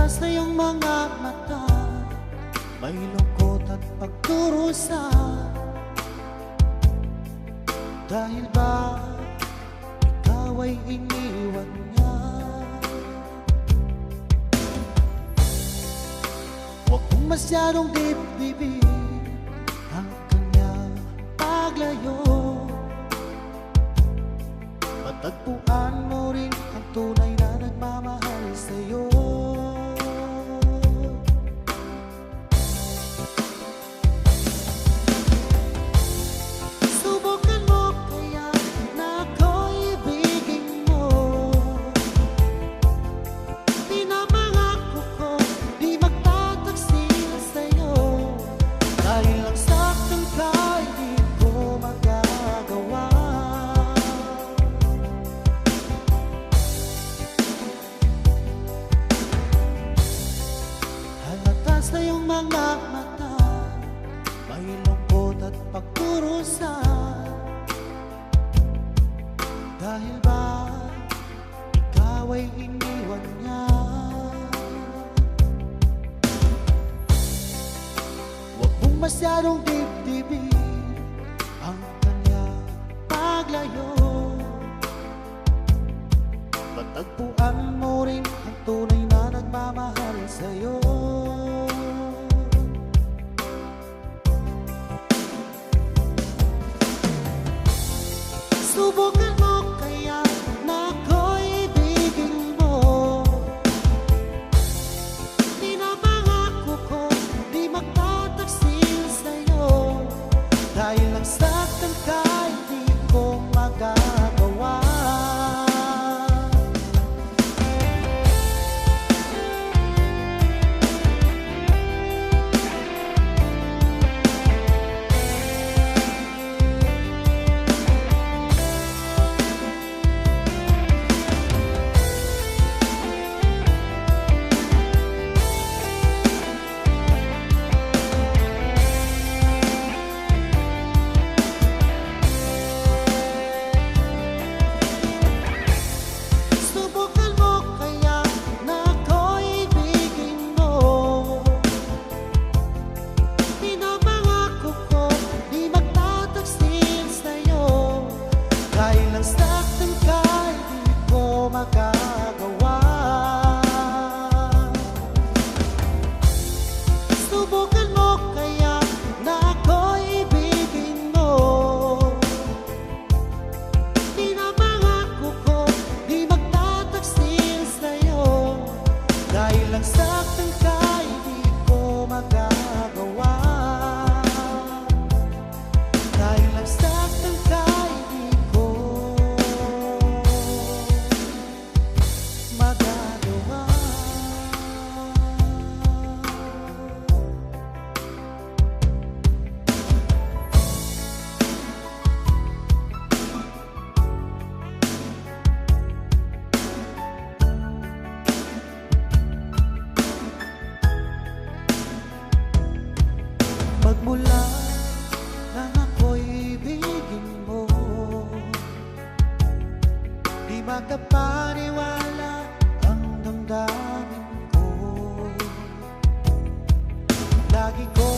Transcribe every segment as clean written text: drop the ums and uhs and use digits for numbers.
Halatas na iyong mga mata, may lungkot at pagdurusa. Dahil ba ikaw ay iniwan niya? Huwag mong masyadong dibdibin ang kanyang paglayo. Matagpuan mo rin ang tunay na nagmamahal sa'yo. Subukan mo kaya na ako'y ibigin mo. Pinamangako ko di magtataksil sa'yo. Dahil lang saktan ka, hindi ko magagawa. Halatas na iyong mga mata, may lungkot at pagdurusa. Dahil ba ikaw ay iniwan niya? Huwag mong masyadong dibdibin ang kanyang paglayo. Matagpuan mo rin ang tunay na nagmamahal sa'yo. Subukan mo kaya na ako'y ibigin mo. Pinamangako ko di magtataksil sa'yo. Dahil lang saktan ka, hindi ko magagawa. Subukan mo kaya na ako'y ibigin mo. Pinamangako ko di magtataksil sa'yo. Dahil lang saktan ka, hindi ko magagawa. Subukan mo kaya na ako'y ibigin mo. Pinamangako ko di magtataksil sa'yo. Dahil lang saktan ka, hindi ko magagawa. Dahil lang saktan ka, hindi ko magagawa. Magmula nang ako'y ibigin mo, di magkapaniwala ang damdamin ko. Lagi ko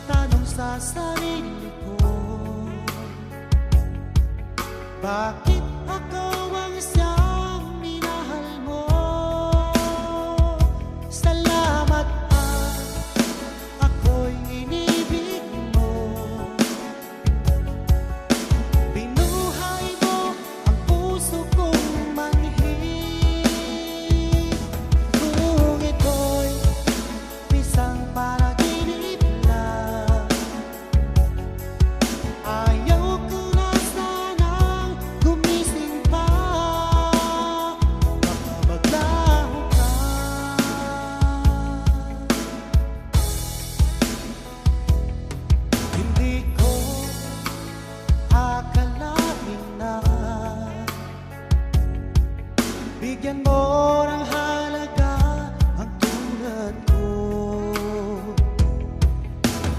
tanong sa sarili ko, bakit ako ang siyang minahal mo? Salamat at ako'y inibig mo. Binuhay mo ang puso kong manhid. Kung ito'y isang panaginip lang, ayaw ko na sanang gumising pa. Baka maglaho ka. Hindi ko akalain na bigyan mo ng halaga ang tulad ko.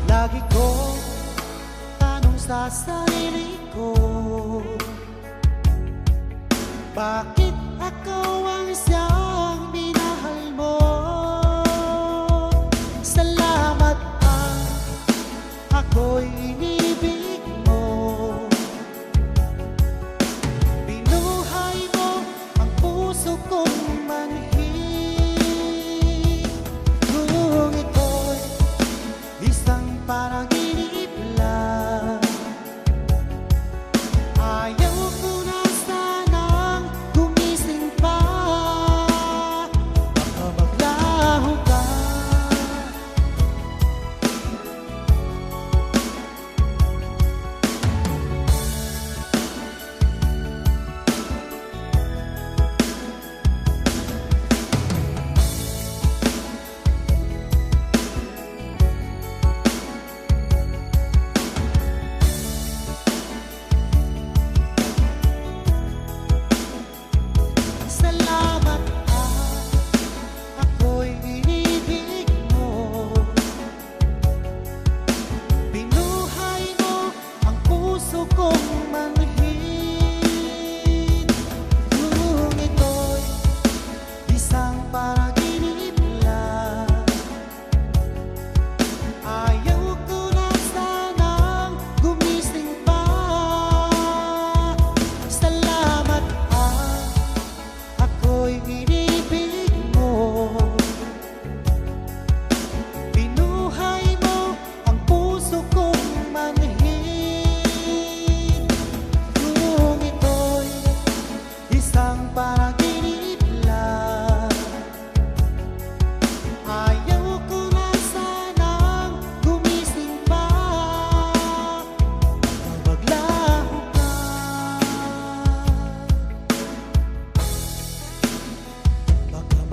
Lagi ko tanong sa sarili ko, bakit ako ang siyang minahal mo?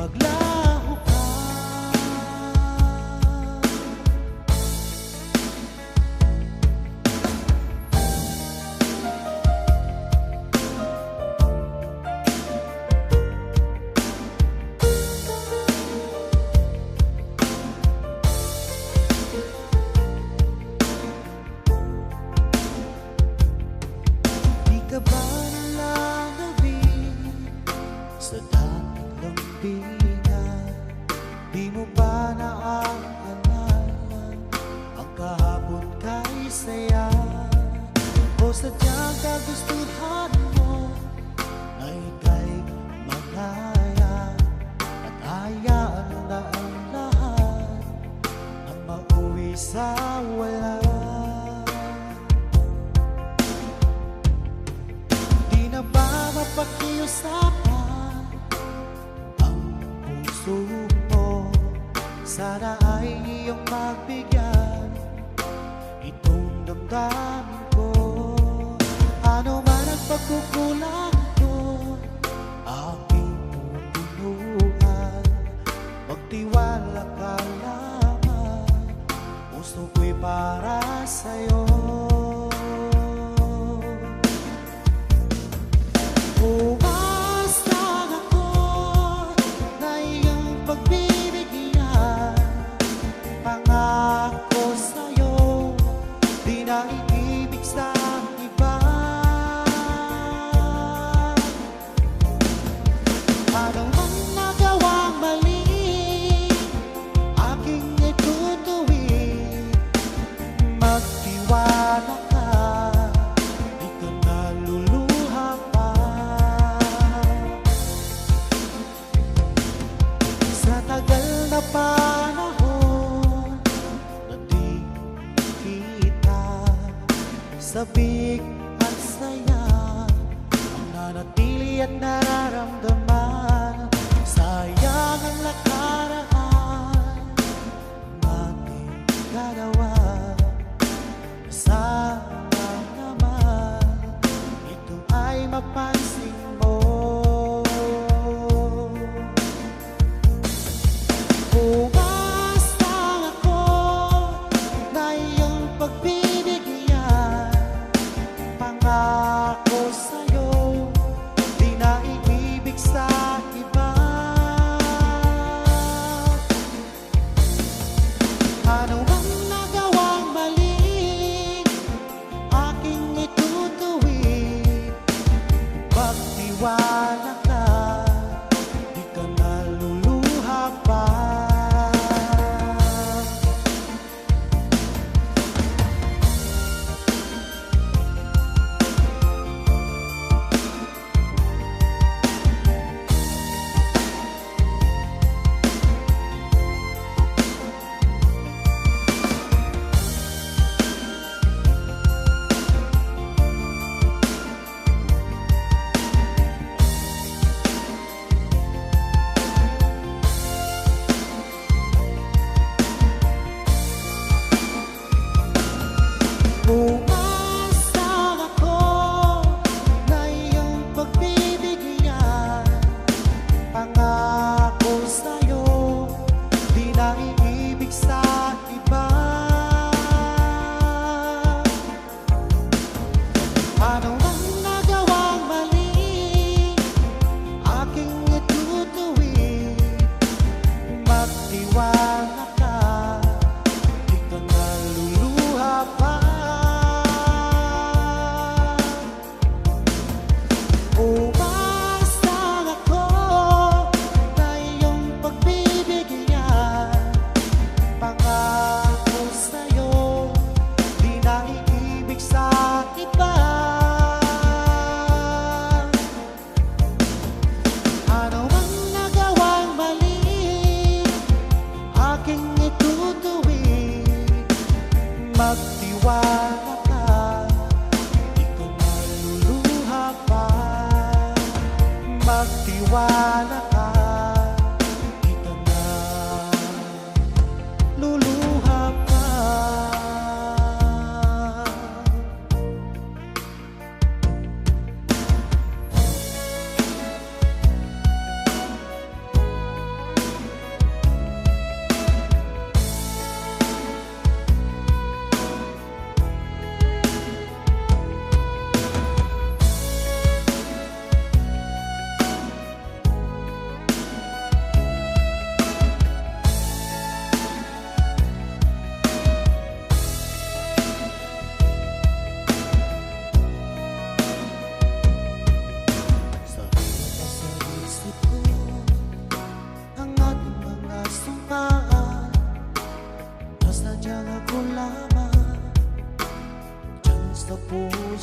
maglaho ka. Di ka ba nalangawin sa dapat lambingan? Di mo ba naaalala ang kahapon kay saya? O sadyang kagustuhan mo na ika'y magaya at hayaan na ang lahat na mauwi sa wala? Di na ba mapakiusapan ang puso mo? Sana ay iyong magbigyan itong damdamin ko. Ano man ang pagkukulang ko, aking pupunuan. Magtiwala ka lamang, puso ko'y para sa'yo. Umasang ako na iyong pagbibigyan. Pangako sa'yo, di na iibig sa iba. Ano man nagawang mali, aking itutuwid. Magtiwala ka, di ka naluluha pa. Sa tagal na panahon na di kita, sabik at saya ang nanatili at nararamdaman. Sayang ang nakaraan nating dalawa. Sana naman ito ay mapansin mo. Umasang ako na iyong pagbibigyan. Pangako sa'yo, di na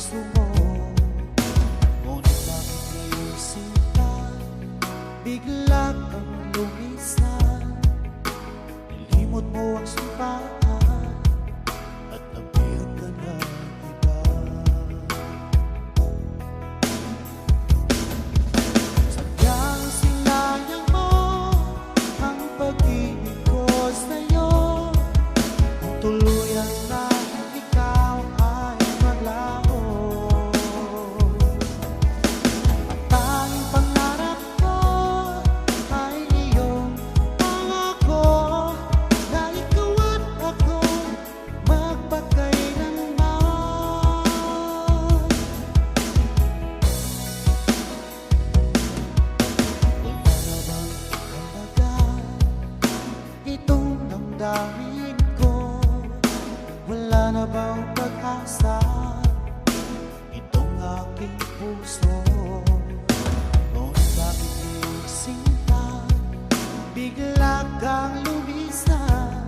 puso mo. Ngunit bakit ngayon sinta, bigla kang lumisan? Nilimot mo ang sumpaan at nabihag ka na iba. Sadyang sinayang mo ang pag-ibig ko sa'yo. Kung tuluyan na ikaw ay maglaho, ang tanging pangarap ko ay iyong pangako na ikaw at ako magpakailanman. Wala na bang halaga itong damdamin ko? Wala na bang pag-asa itong aking puso? Ngunit bakit iyong sinta, bigla kang lumisan?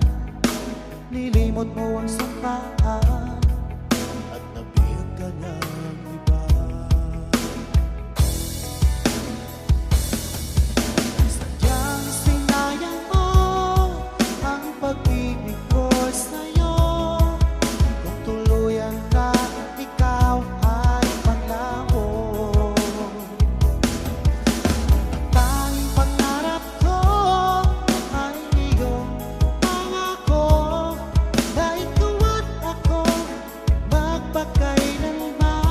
Nilimot mo ang sampaan at nabihag ka ng iba. Sadyang sinayang mo ang pag-ibig ko sa'yo. Kung tuluyan na ikaw ay maglaho, ang tanging pangarap ko ay iyong pangako na ikaw at ako magpakailanman.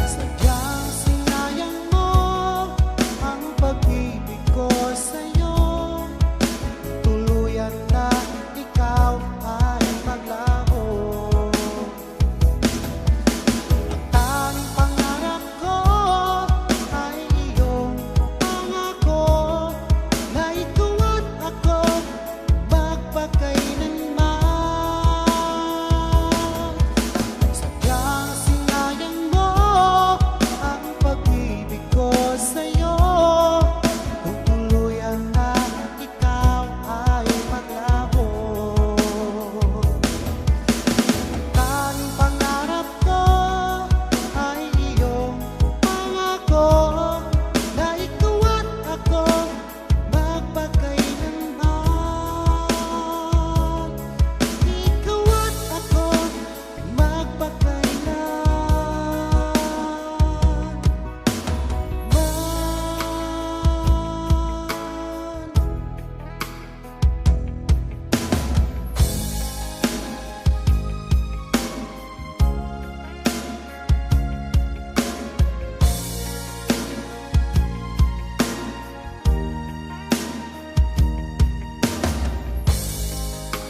Sadyang sinayang mo ang pag-ibig ko sa'yo. Tuluyan na ikaw ay maglaho, ang tanging pangarap ko ay iyong pangako na ikaw at ako magpakailanman. Sadyang sinayang mo ang pag-ibig ko sa'yo. Kung tuluyan na ikaw ay maglaho, ang tanging pangarap ko ay iyong pangako na ikaw at ako magpakailanman. Ikaw at ako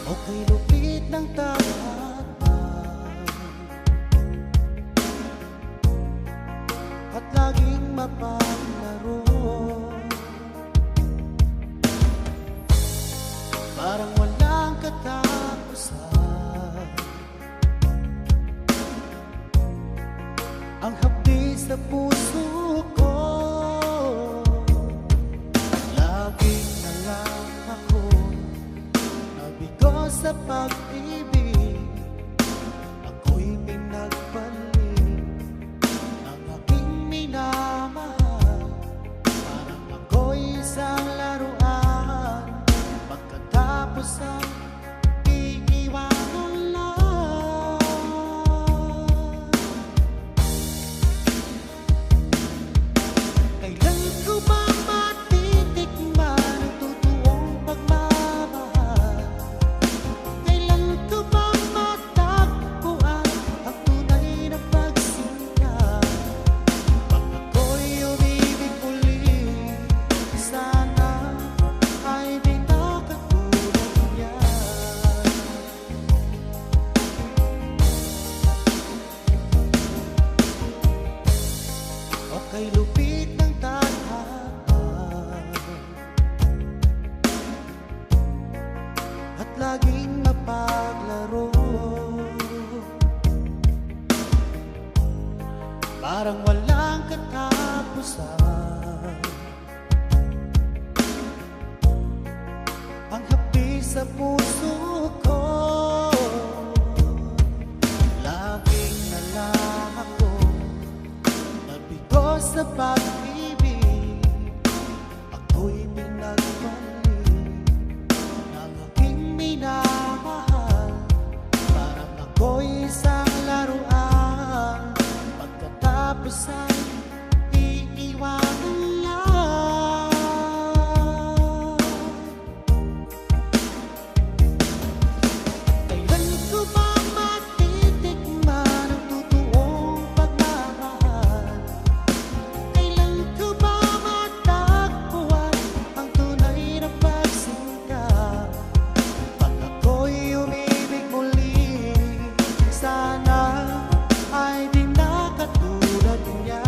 okay, lupit ng tahanan at laging mapaglaro. Parang walang katapusan ang hapdi sa puso ko. Laging na lang ako nabigo sa pag-ibig. Ako'y pinagpalit ng aking minamahal. Parang ako'y isang laruan, pagkatapos ang iiwanan lang. Kailan ko ba matitikman ang totoong pagmamahal? Kailan ko ba laging mapaglaro. Parang walang katapusan ang hapis sa puso ko. Laging na lang ako nabigo sa pag-ibig. Ako'y pinagmali ng aking minamahal. Parang ako'y isang laruan, pagkatapos ay iiwanan lang. Kailan ko ba matitikman ang totoong pagmamahal? Kailan ko ba matagpuan ang tunay na pagsinta? Pag ako'y umibig muli, sana ay di na katulad niya.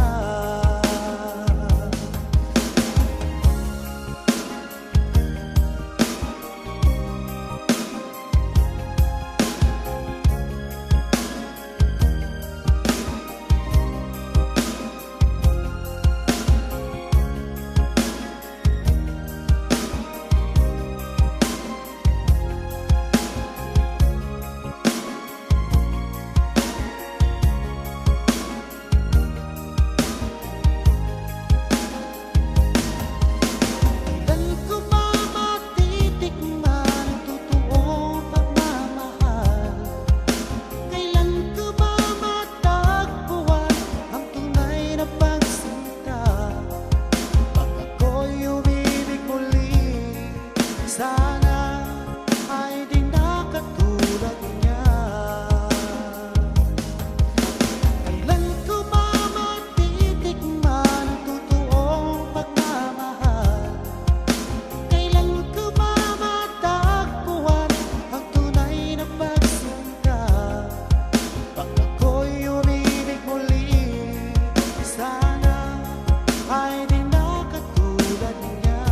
Kailan ko ba matitikman ang totoong pagmamahal? Kailan ko ba matagpuan ang tunay na pagsinta? Pag ako'y umibig muli, sana ay di na katulad niya. Kailan ko ba matitikman ang totoong pagmamahal? Kailan ko ba matagpuan ang tunay na pagsinta? Pag ako'y umibig muli, sana ay di na katulad niya.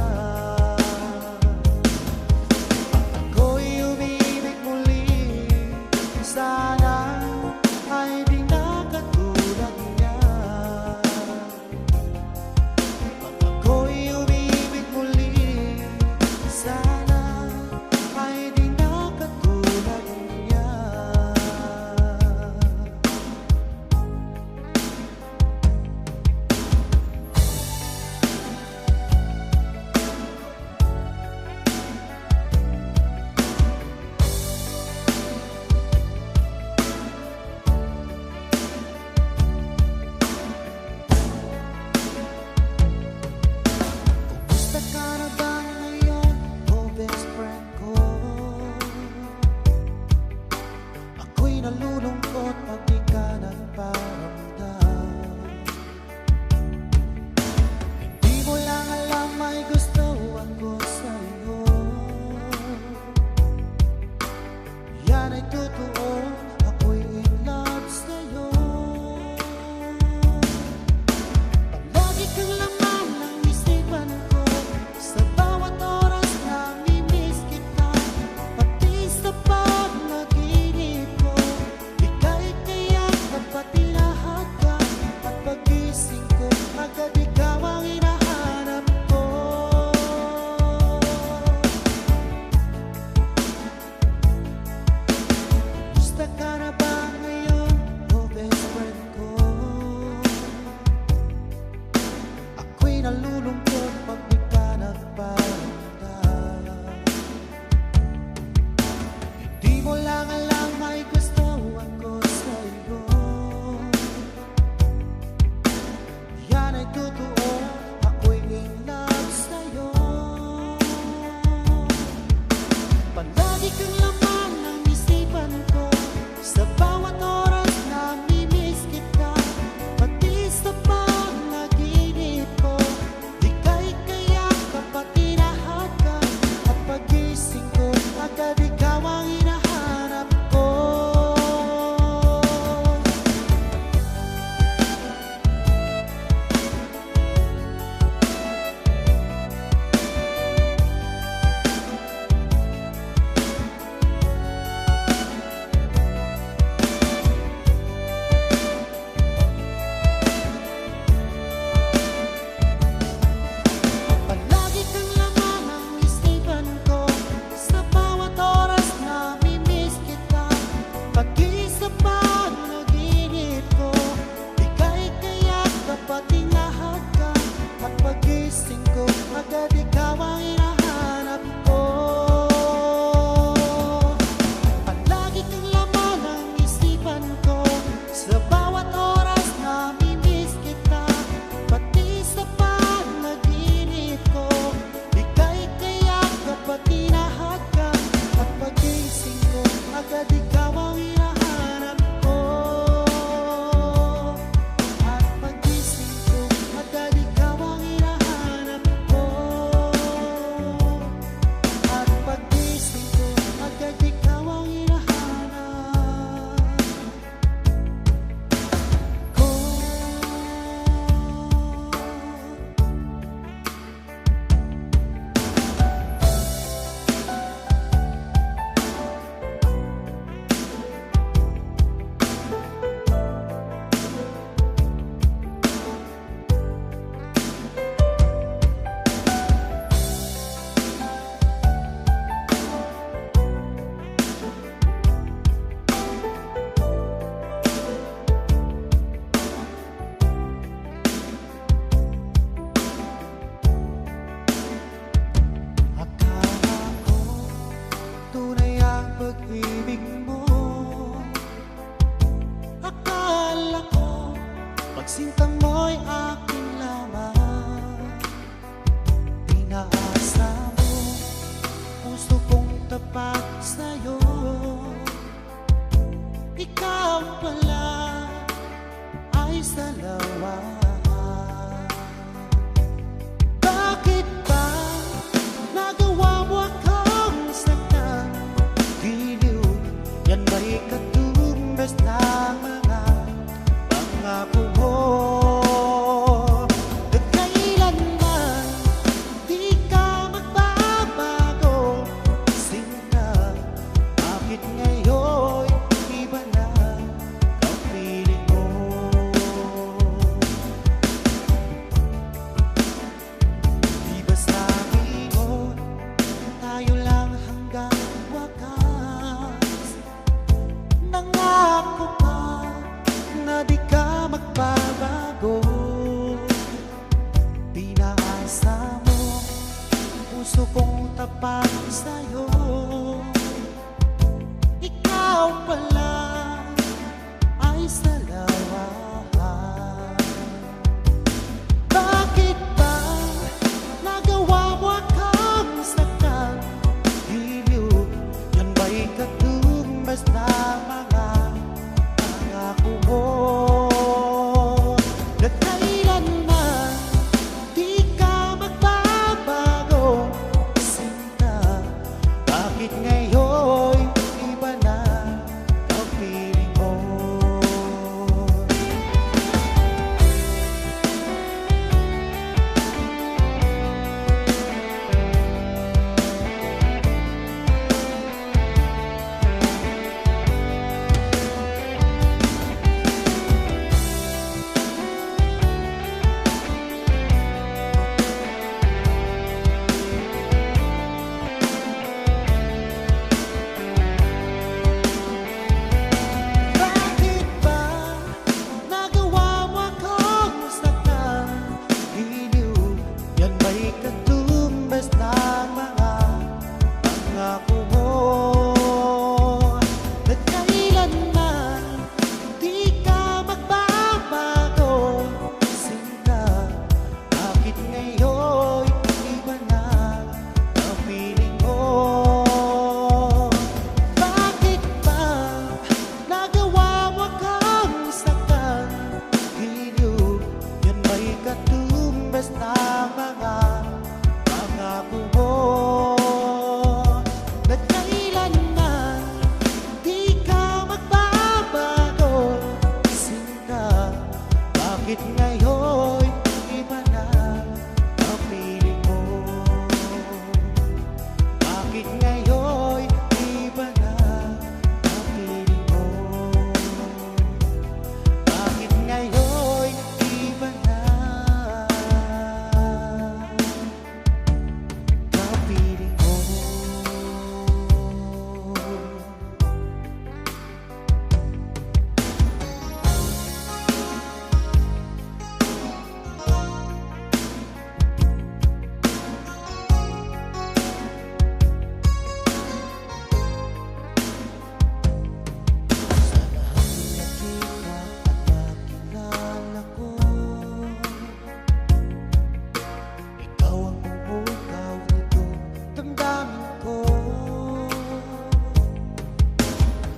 pag-ibig mo. Akala ko pagsinta mo'y akin lamang. Pinaasa mo, puso kong tapat sa'yo. Ikaw pala ay salawa. Bakit ba nagawa mo akong saktan? Giliw, yan ba'y katumbas ng mga pangako mo? At kailanman di ka magbabago. Sinta, bakit ngayon iba na ang piling mo? Di ba sabi mo, tayo lang hanggang wakas? Nangako ka na di ka magbabago. Pinaasa mo, puso kong tapat sa'yo. Ikaw pala ay salawa. Bakit ba nagawa mo akong saktan? Giliw, yan ba'y katumbas na mga pangako mo? Na kailanman di ka magbabago. Sinta, bakit ngayon iba na ang piling mo? Bakit ba nagawa mo akong saktan? Giliw, yan ba'y katumbas ng mga pangako mo? At kailanman di ka magbabago. Sinta, bakit ngayon iba na ang piling mo? Bakit ba nagawa mo akong saktan? Giliw, yan ba'y katumbas ng mga pangako mo? Na kailanman di ka magbabago. Sinta, bakit ngayon iba na ang piling mo? Bakit ngayon iba na ang piling mo? Bakit ngayon iba na ang piling mo? Sa lahat ng nakita at nakilala ko, ikaw ang umugaw nito damdamin ko.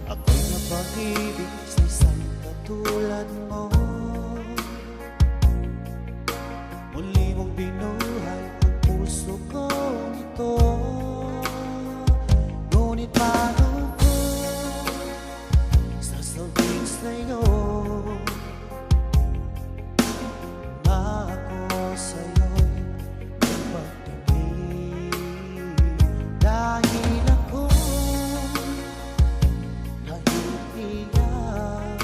Ako'y napag-ibig sa isang katulad mo. Muli mong binuhay ang puso ko nito. Ngunit paano ko sasabihin sa'yo na ako sa'yo'y nagpagtingin? Dahil ako nahihiyan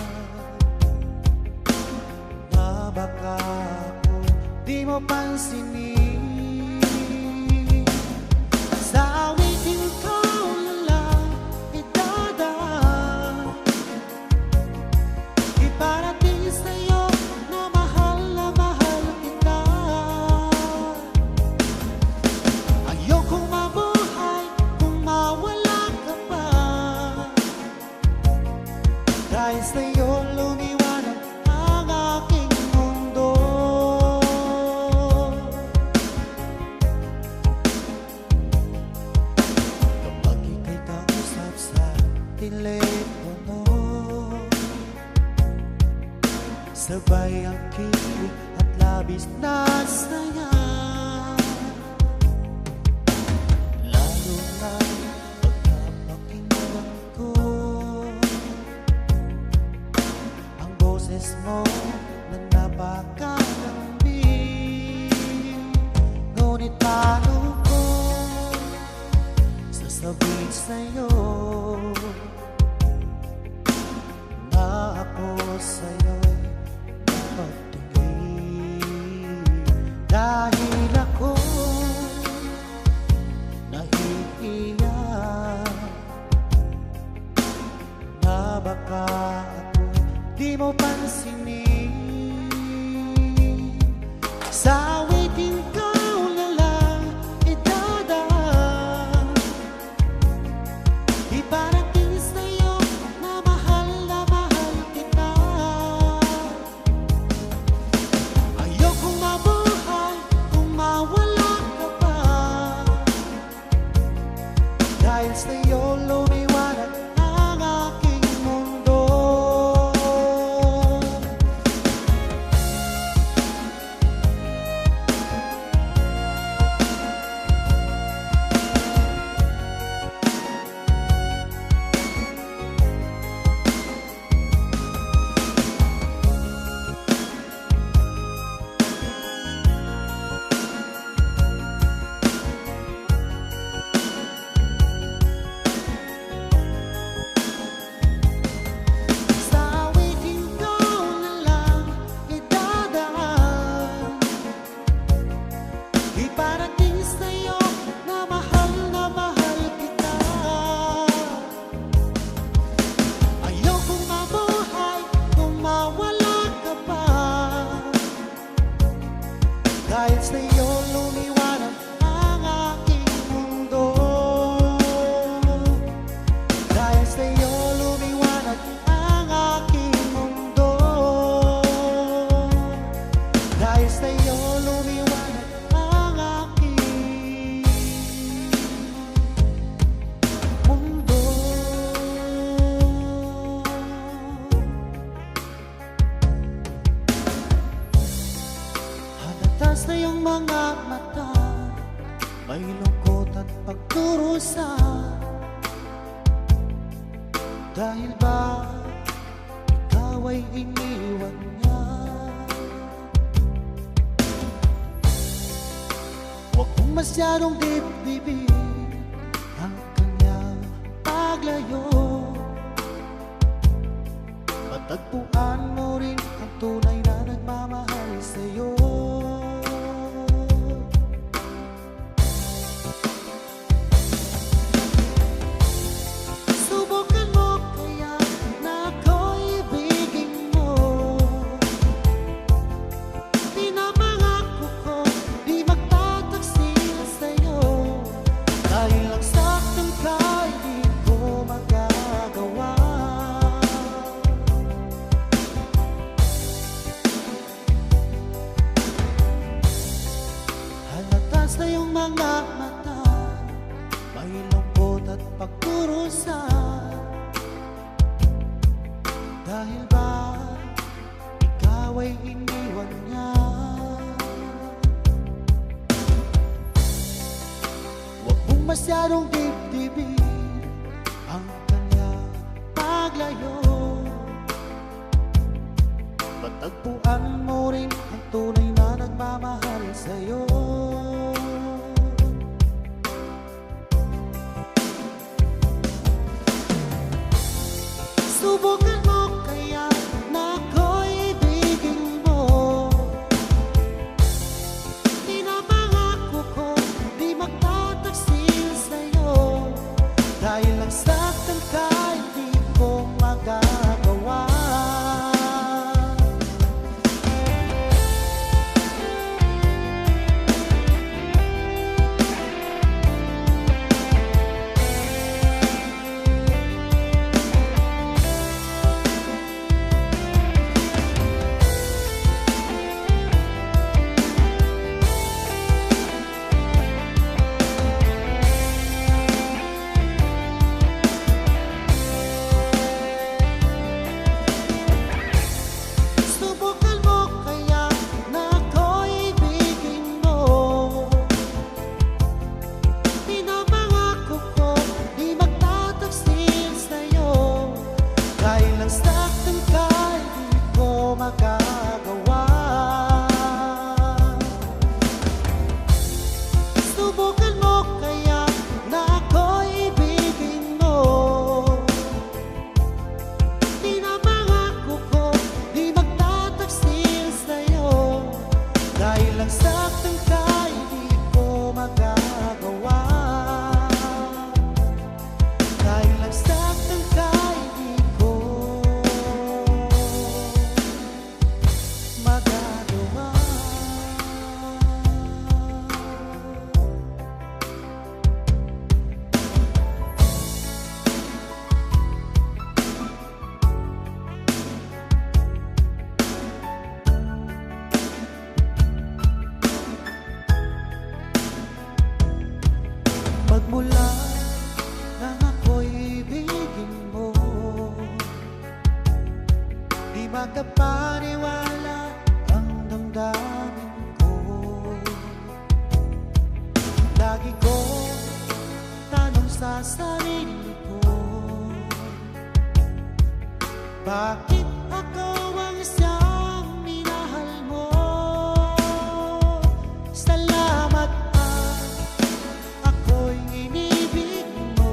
telepono, sabay ang kilig at labis na saya. Lalo na pagkapakinggan ko ang boses mo na napakalambing. Ngunit paano ko sasabihin sa'yo na ako sa'yo'y napagtingin? Dahil ako nahihiya na baka ako'y di mo pansinin. Sa awitin ko na lang idadaan, iparating sa'yo na mahal kita. Ayokong mabuhay kung mawala ka pa, dahil sa'yo lumiwanag ang aking mundo. Iparating sa'yo na mahal kita. Ayokong mabuhay kung mawala ka pa, dahil sa'yo lumiwanag ang aking mundo. Dahil sa'yo lumiwanag ang aking mundo. Dahil sa'yo lumiwanag ang aking mundo. Halata sa iyong mga mata, may lungkot at pagdurusa. Dahil ba ikaw ay iniwan niya? Huwag mong masyadong dibdibin ang kanyang paglayo. Matagpuan mo rin ang tunay na nagmamahal sa'yo. Subukan mo kaya na ako'y ibigin mo. Pinapangako ko di magtataksil sa'yo, dahil ang saktan ka'y di ko magagawa. Halata sa iyong mga mata, may lungkot at pagdurusa. Dahil ba ikaw ay iniwan niya? Huwag mong masyadong dibdibin ang kanyang paglayo. Matagpuan mo rin ang tunay na nagmamahal sa'yo. Subukan mo kaya na ako'y ibigin mo. Pinapangako ko di magtataksil sa'yo, dahil ang saktan ka'y di ko magagawa. Pagmula nang ako'y ibigin mo, di magkapaniwala ang damdamin ko. Lagi ko tanong sa sarili ko, bakit ako ang siyang minahal mo? Salamat at ako'y inibig mo.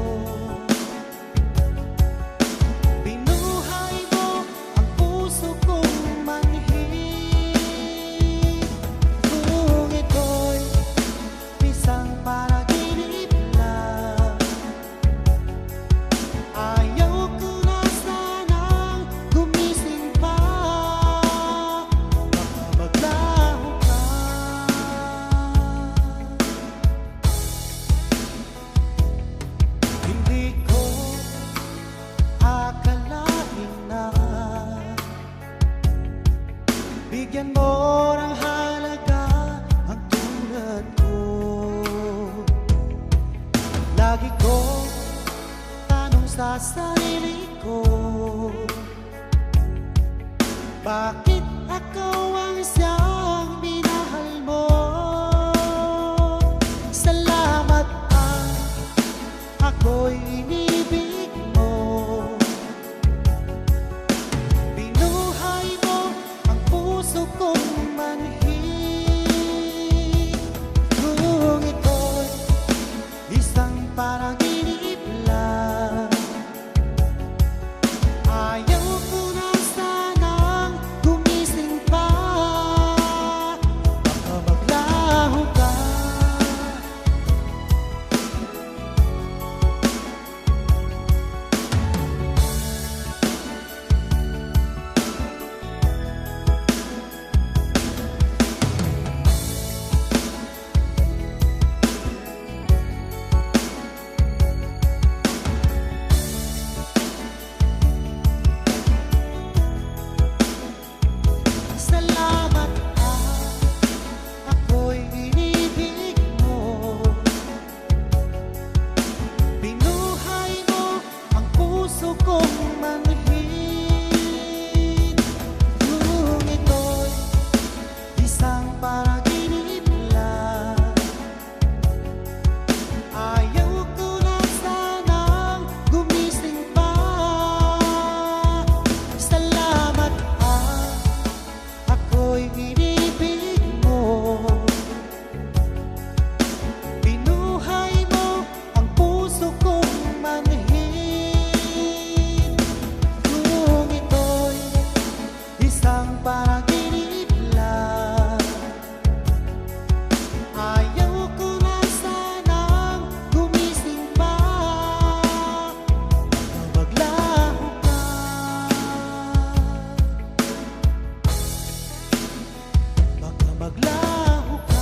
Binuhay mo ang puso kong manhid. Kung ito'y isang panaginip lang, ayaw ko na sanang gumising pa. Baka maglaho ka. Hindi ko akalain na bigyan mo ng halaga ang tulad ko. Lagi ko tanong sa sarili ko, bakit ako ang siyang minahal mo? Salamat at ako'y inibig mo. Binuhay mo ang puso kong manhid. Kung ito'y isang panaginip lang, ayaw ko na sanang gumising pa. Baka maglaho ka. Salamat at ako'y inibig mo. Binuhay mo ang puso kong manhid. Kung ito'y isang panaginip lang, ayaw ko na sanang gumising pa. Salamat at ako'y inibig mo. Binuhay mo ang puso kong manhid. Kung ito'y isang panaginip lang, ayaw ko na sanang gumising pa. Baka maglaho ka. Baka maglaho ka.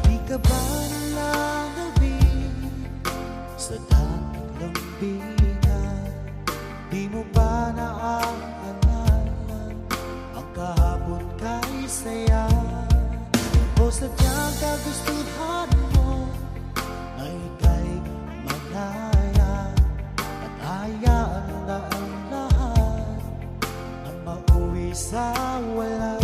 Di ka ba nalangabing sa dating lambingan? Di mo ba naaalala ang kahapon kay saya? O sadyang kagustuhan mo na ika'y manaya at hayaan na ang lahat na mauwi sa wala?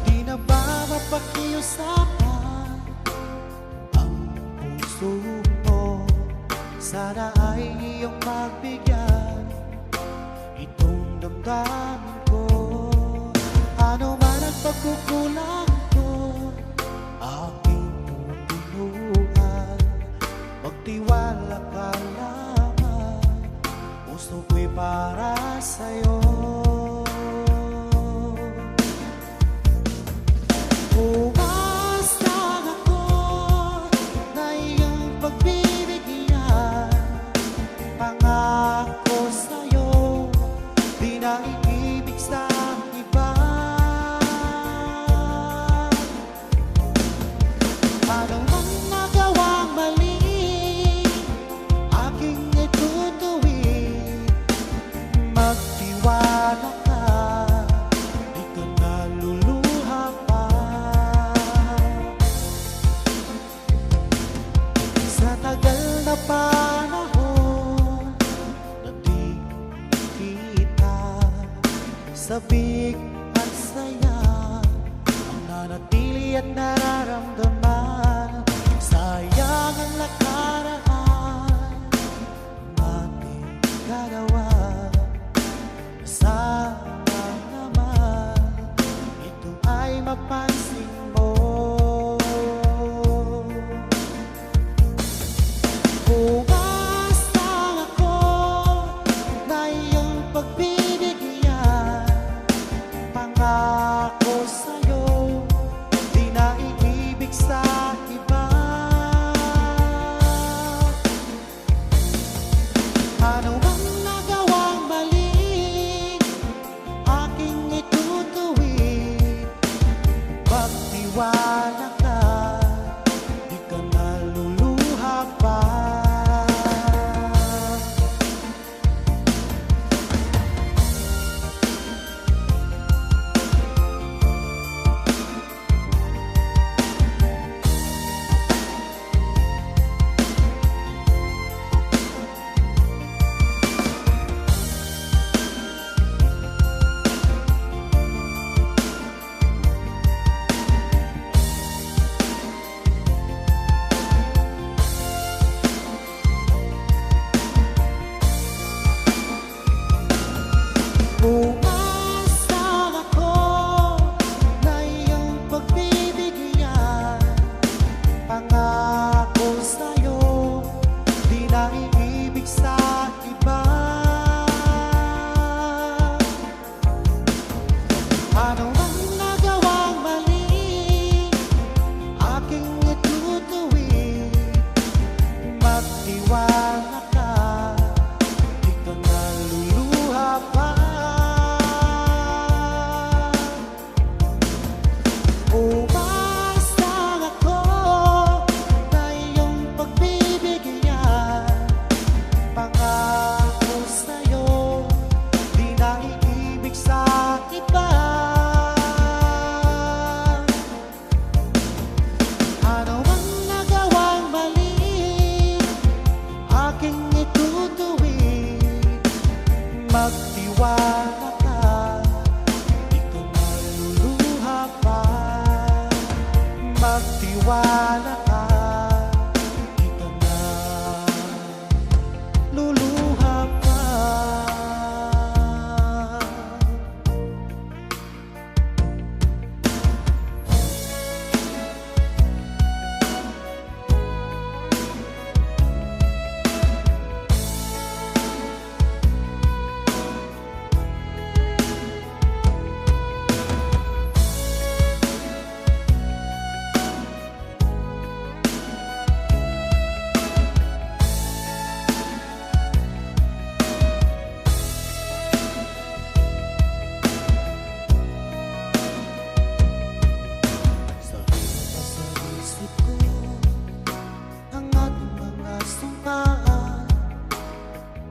Di na ba mapakiusapan ang puso mo? Sana ay iyong magbigyan itong damdamin ko. Ano man ang pagkukulang ko, aking tutulungan. Magtiwala ka lamang, puso ko'y para sa'yo. Umasa ako na iyong pagbibigyan, pangako sa sabik at saya ang nanatili at nararamdaman. Sayang ang nakaraan, ating gagawa. Sana naman ito ay mapansin mo. Umasang ako na iyong pagbibigyan. Pangako sa'yo, di na iibig sa iba. Ano bang nagawang mali, aking itutuwid. Magtiwala ka, di ka naluluha pa. Umasang ako na iyong pagbibigyan. Pangako sa'yo, di na iibig sa iba. Ano ang nagawang mali, aking itutuwid. Magtiwala ka, di ka naluluha pa. Umasang ako na iyong pagbibigyan. Pangako sa'yo, di na iibig sa iba. Ano ang nagawang mali, aking itutuwid. Magtiwala ka, di ka naluluha pa. Magtiwala ka, di ka na luluha pa.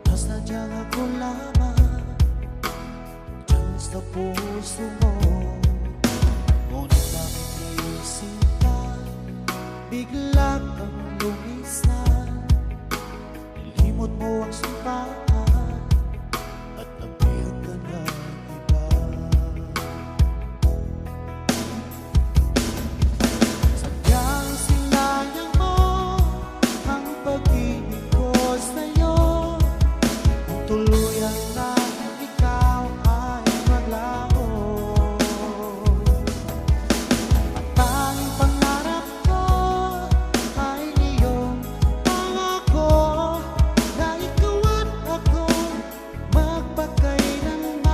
Nasadyang ako lamang dyan sa puso mo. Ngunit bakit iisip ka, bigla kang lumisan. Nilimot mo ang sumpaan at nabiyag ka ng iba. Sadyang sinayang mo ang pag-ibig ko sa'yo. Tuluyan na ikaw ay maglaho. Ang tanging pangarap ko ay iyong pangako na ikaw at ako magpakailanman.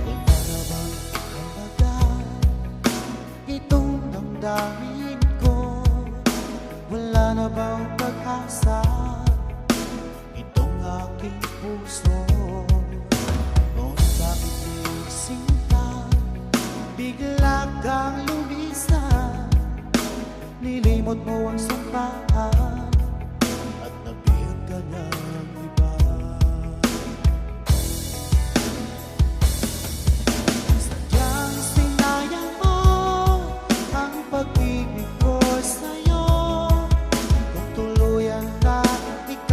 Wala na bang halaga itong damdamin ko? Wala na bang pag-asa itong aking puso? Ngunit bakit sinta, bigla kang lumisan. Nilimot mo ang sumpaan at nabiyag ka ng iba. Sadyang sinayang mo ang pag-ibig ko sa'yo. Kung tuluyan na ikaw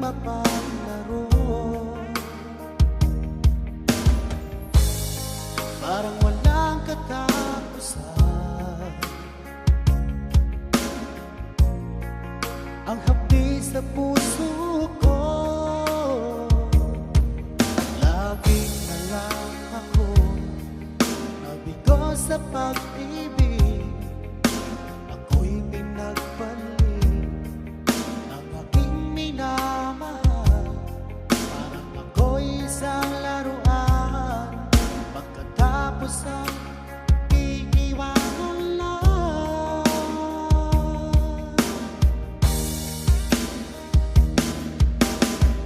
mapaglaro. Parang walang katapusan ang hapdi sa puso ko. Lagi na lang ako nabigo sa pag-ibig. Ako'y pinagpalit ng aking minamahal. Parang ako'y isang laruan, pagkatapos ang iiwanan lang.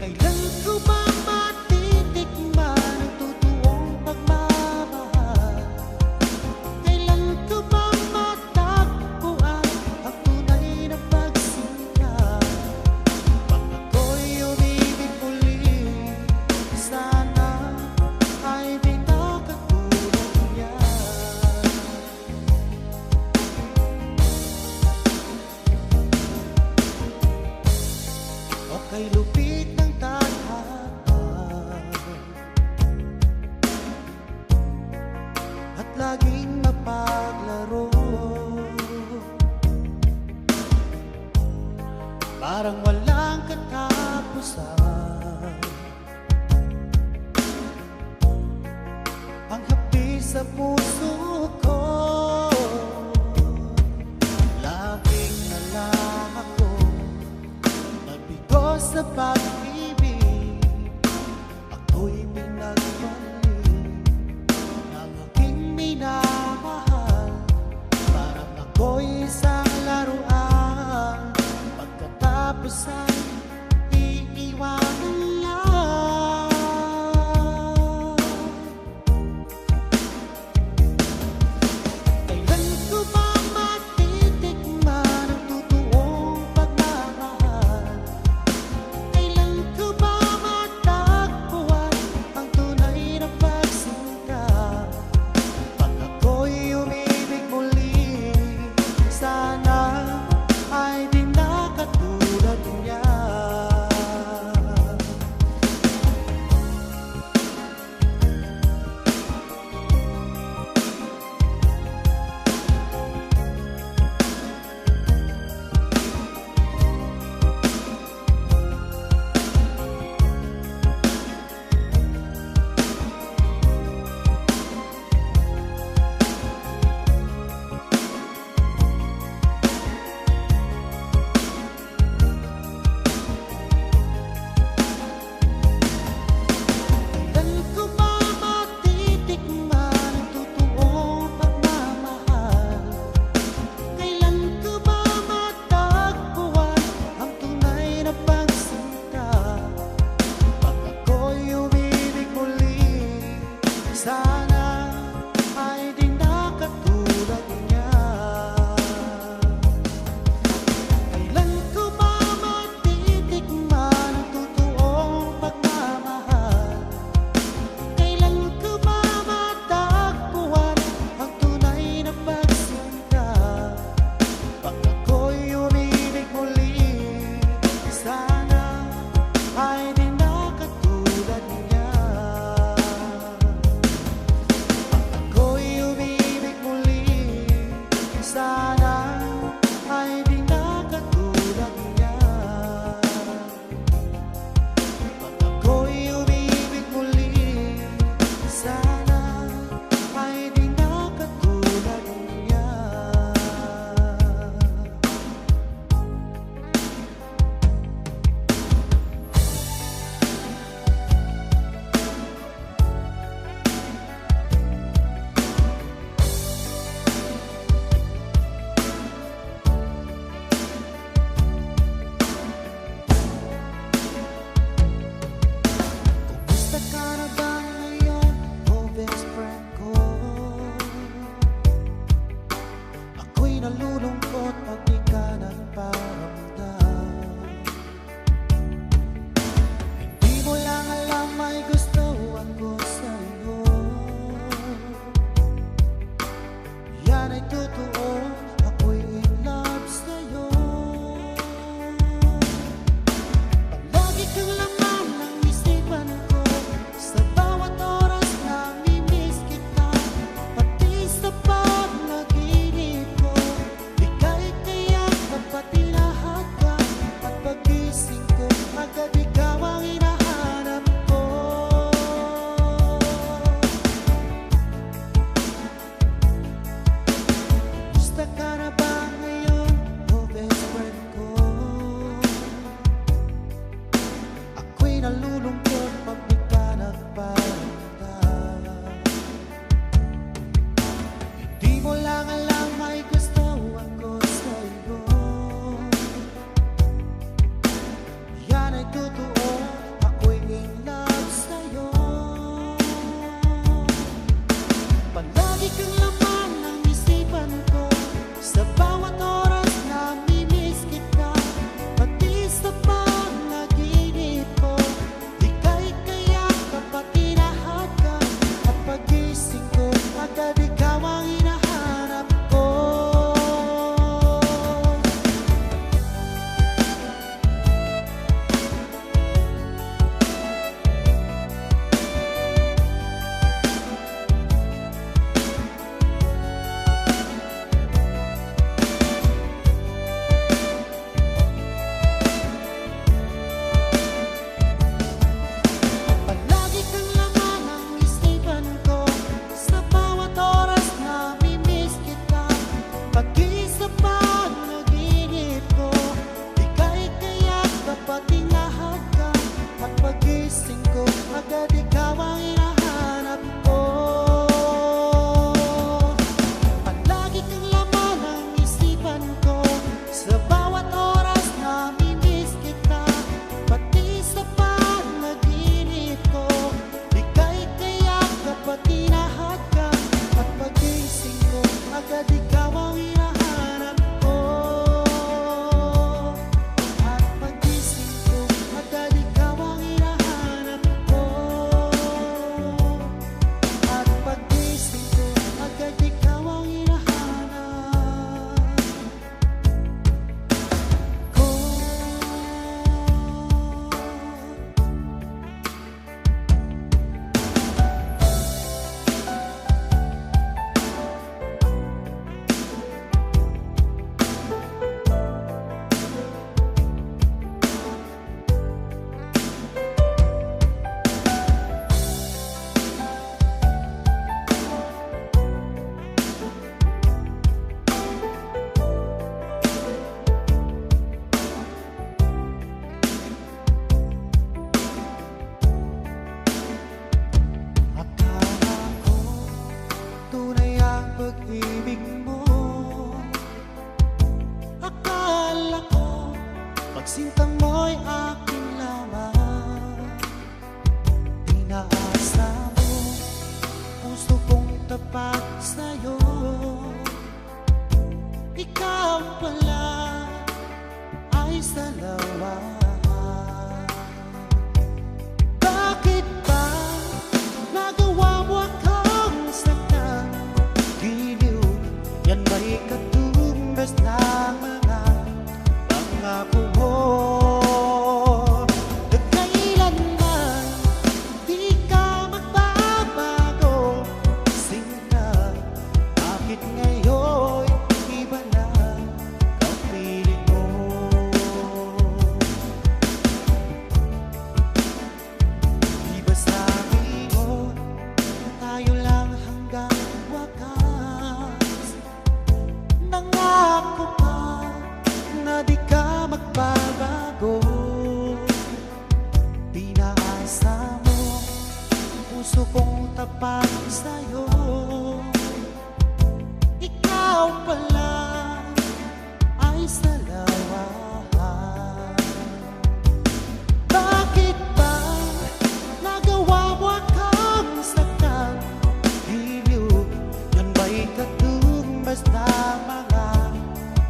Kailan ko ba matitikman ang totoong pagmamahal? Kailan ko ba matagpuan ang tunay na pagsinta? Pag ako'y umibig muli, sana ay di na katulad niya. O kay lupit ng tadhana at laging mapaglaro. Parang walang katapusan ang hapdi sa puso ko. Laging na lang ako nabigo sa pag-ibig. Ako'y pinagpalit ng aking minamahal. Parang ako'y isang laruan, pagkatapos ay iiwanan lang. Kailan ko ba matitikman ang totoong pagmamahal? Kailan ko ba matagpuan ang tunay na pagsinta? Pag ako'y umibig muli, sana ay di na katulad niya. Kailan ko ba matitikman ang totoong pagmamahal? Kailan ko ba matagpuan ang tunay na pagsinta? Pag ako'y umibig muli, sana ay di na katulad niya. Kailan ko ba matitikman ang totoong pagmamahal? Kailan ko ba matagpuan ang tunay na pagsinta? Pag ako'y umibig muli, sana ay di na katulad niya. Pag ako'y umibig muli, sana ay di na katulad niya. Pag ako'y umibig muli, sana ay di na katulad niya. Kumusta ka na ba ngayon, oh best friend ko? Ako'y nalulungkot pag di ka nagparamdam. Hindi mo lang alam may gustuhan ko sa'yo. Yan ay totoo, ako'y in love sa'yo. Palagi ka Pagsintang mo'y akin lamang. Pinaasa mo, puso kong tapat sa'yo. Ikaw pala ay salawa. Bakit ba nagawa mo akong saktan? Giliw, yan ba'y katumbas ng mga pangako mo? Nagkailanman di ka magbabago. Sinta, bakit ngayon iba na ang piling mo? Di ba sabi mo, tayo lang hanggang wakas? Nangako ka na di ka magbabago. Pinaasa mo, puso kong tapat sa'yo. Ikaw pala ay salawa. Bakit ba nagawa mo akong saktan? Giliw, yan ba'y katumbas ng mga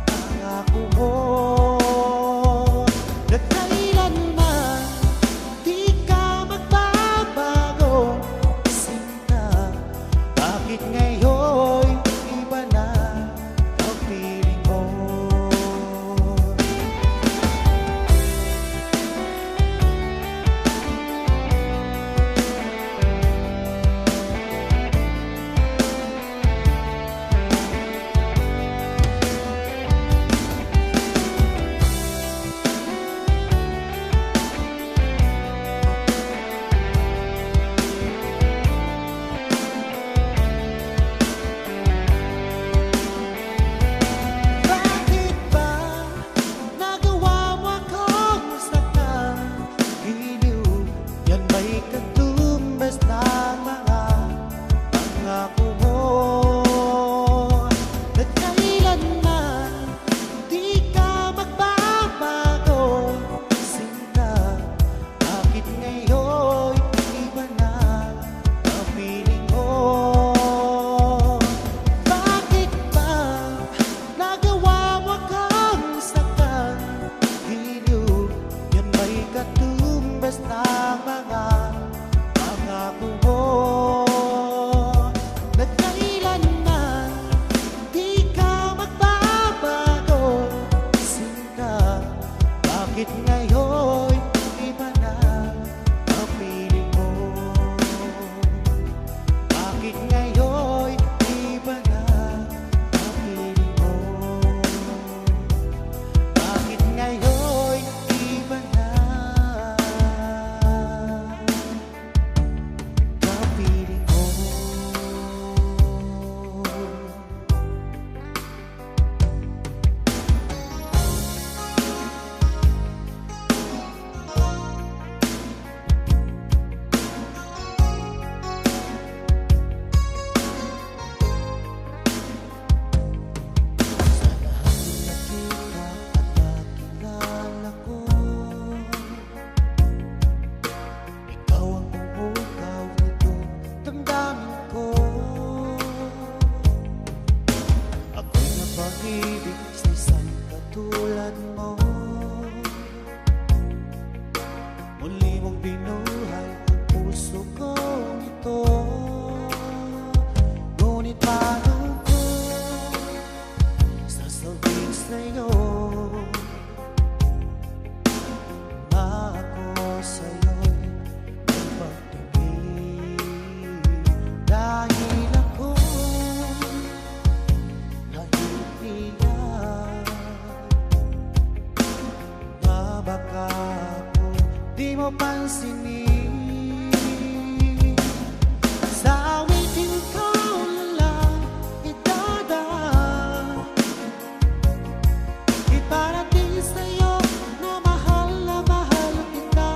pangako mo? Nagkailanman di ka magbabago. Sinta, bakit ngayon iba na ang piling mo? Bakit ba nagawa mo akong saktan? Giliw, yan ba'y katumbas ng mga pangako mo? Nagkailanman di ka magbabago. Sinta, bakit ngayon iba na ang piling mo? Bakit ba nagawa mo akong saktan? Giliw, yan ba'y katumbas ng mga pangako mo? Nagkailanman di ka magbabago. Sinta, bakit ngayon iba na ang piling mo? Bakit ngayon iba na ang piling mo? Bakit ngayon iba na ang piling mo? Sa lahat ng nakita at nakilala ko, ikaw ang umugaw nitong damdamin ko. Ako'y napag-ibig sa isang katulad mo. Muli mong binuhay ang puso ko nito. Ngunit paano ko sasabihin sa'yo na ako sa'yo'y nagpagtingin? Dahil ako naiiyak na baka ako di mo pansinin. Sa awitin ko na lang idadaan, iparating sa'yo na mahal kita.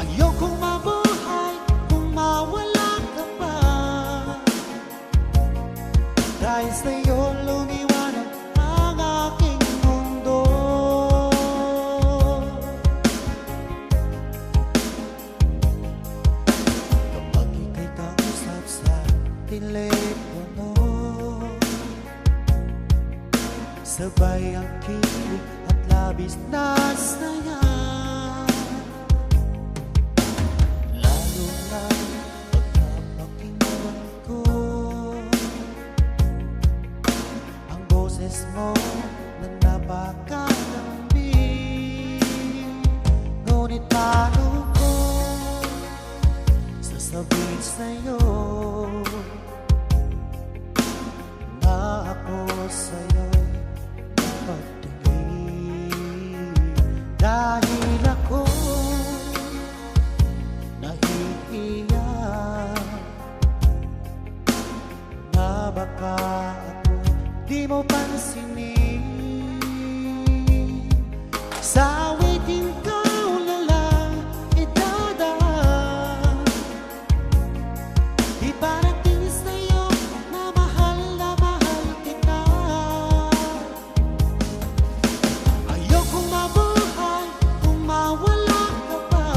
Ayokong mabuhay kung mawala ka pa. Dahil sa'yo lumiwanag ang aking sabay ang kilig at labis na saya. Lalo na pagkapakinggan ko ang boses mo na napakalambing. Ngunit paano ko sasabihin sa'yo na ako sa'yo'y napagtingin? Dahil ako nahihiyak na baka ako di mo pansinin. Sa awitin ikaw na lang idadaan, iparating sa'yo na mahal kita. Ayokong mabuhay kung mawala ka pa,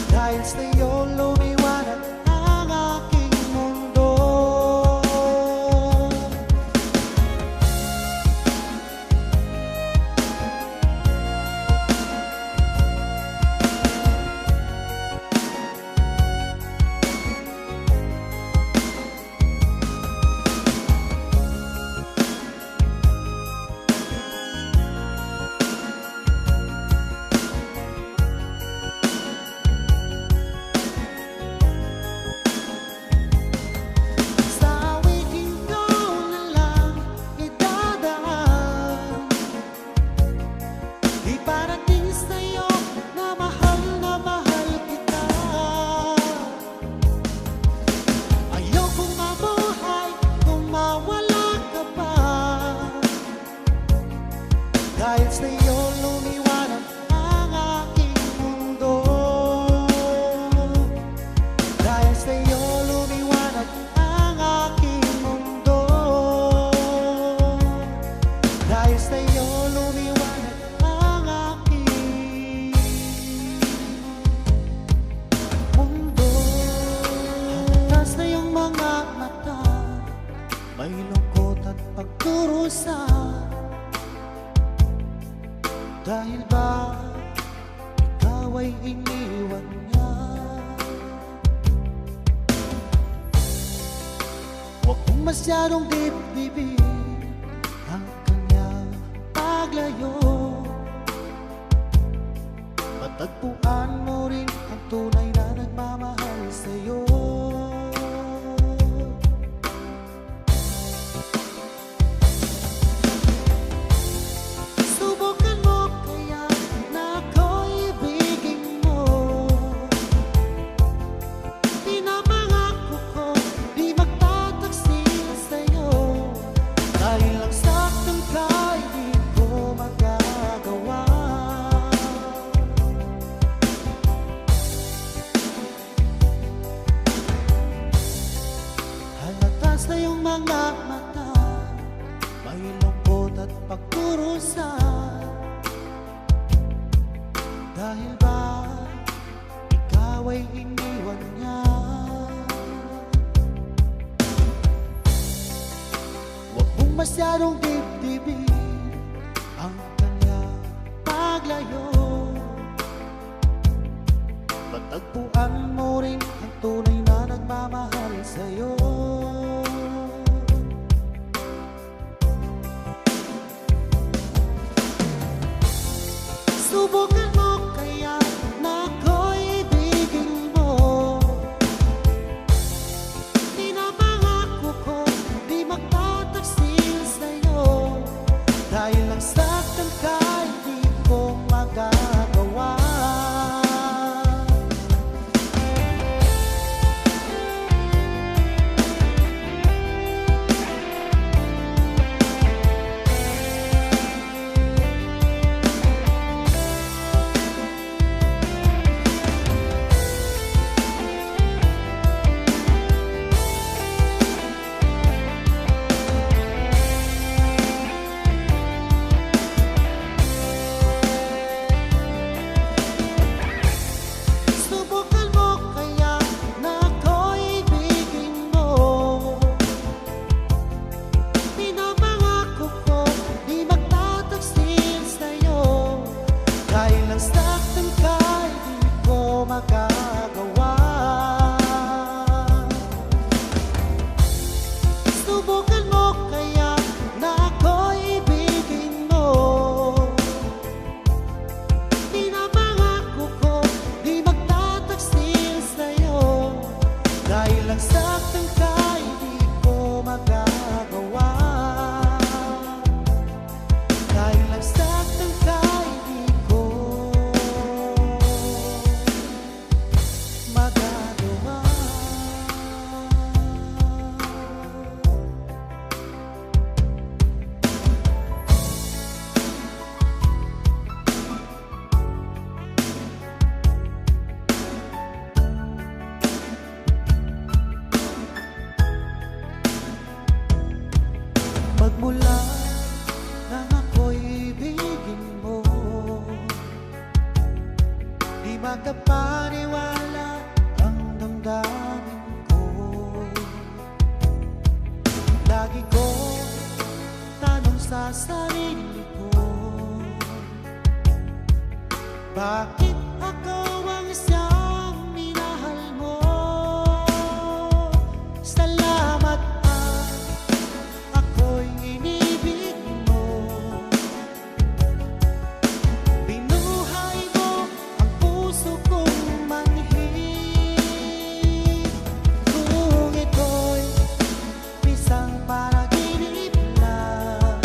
dahil sa'yo lumiwanag ang aking mundo. Dahil sa'yo lumiwanag ang aking mundo. Dahil sa'yo lumiwanag ang aking mundo. Dahil sa'yo lumiwanag ang aking mundo. Hatas na iyong mga mata, may lungkot at pagdurusa. Dahil ba ikaw ay iniwan niya? Huwag mong masyadong dibdibin ang kanyang paglayo. Matagpuan mo rin ang tunay na nagmamahal sa'yo. Sa iyong mga mata, may lungkot at pagdurusa. Dahil ba ikaw ay iniwan niya? Huwag mong masyadong dibdibin ang kanyang paglayo. Matagpuan mo rin ang tunay na nagmamahal sa'yo. Subukan mo kaya na ako'y ibigin mo. Pinapangako ko di magtataksil sa'yo, dahil ang saktan ka hindi ko magagawa. Mula nang ako'y ibigin mo, di magkapaniwala ang damdamin ko. Lagi ko tanong sa sarili ko, bakit ako ang siyang minahal mo? Salamat at ako'y inibig mo. Binuhay mo ang puso kong manhid. Kung ito'y isang panaginip lang,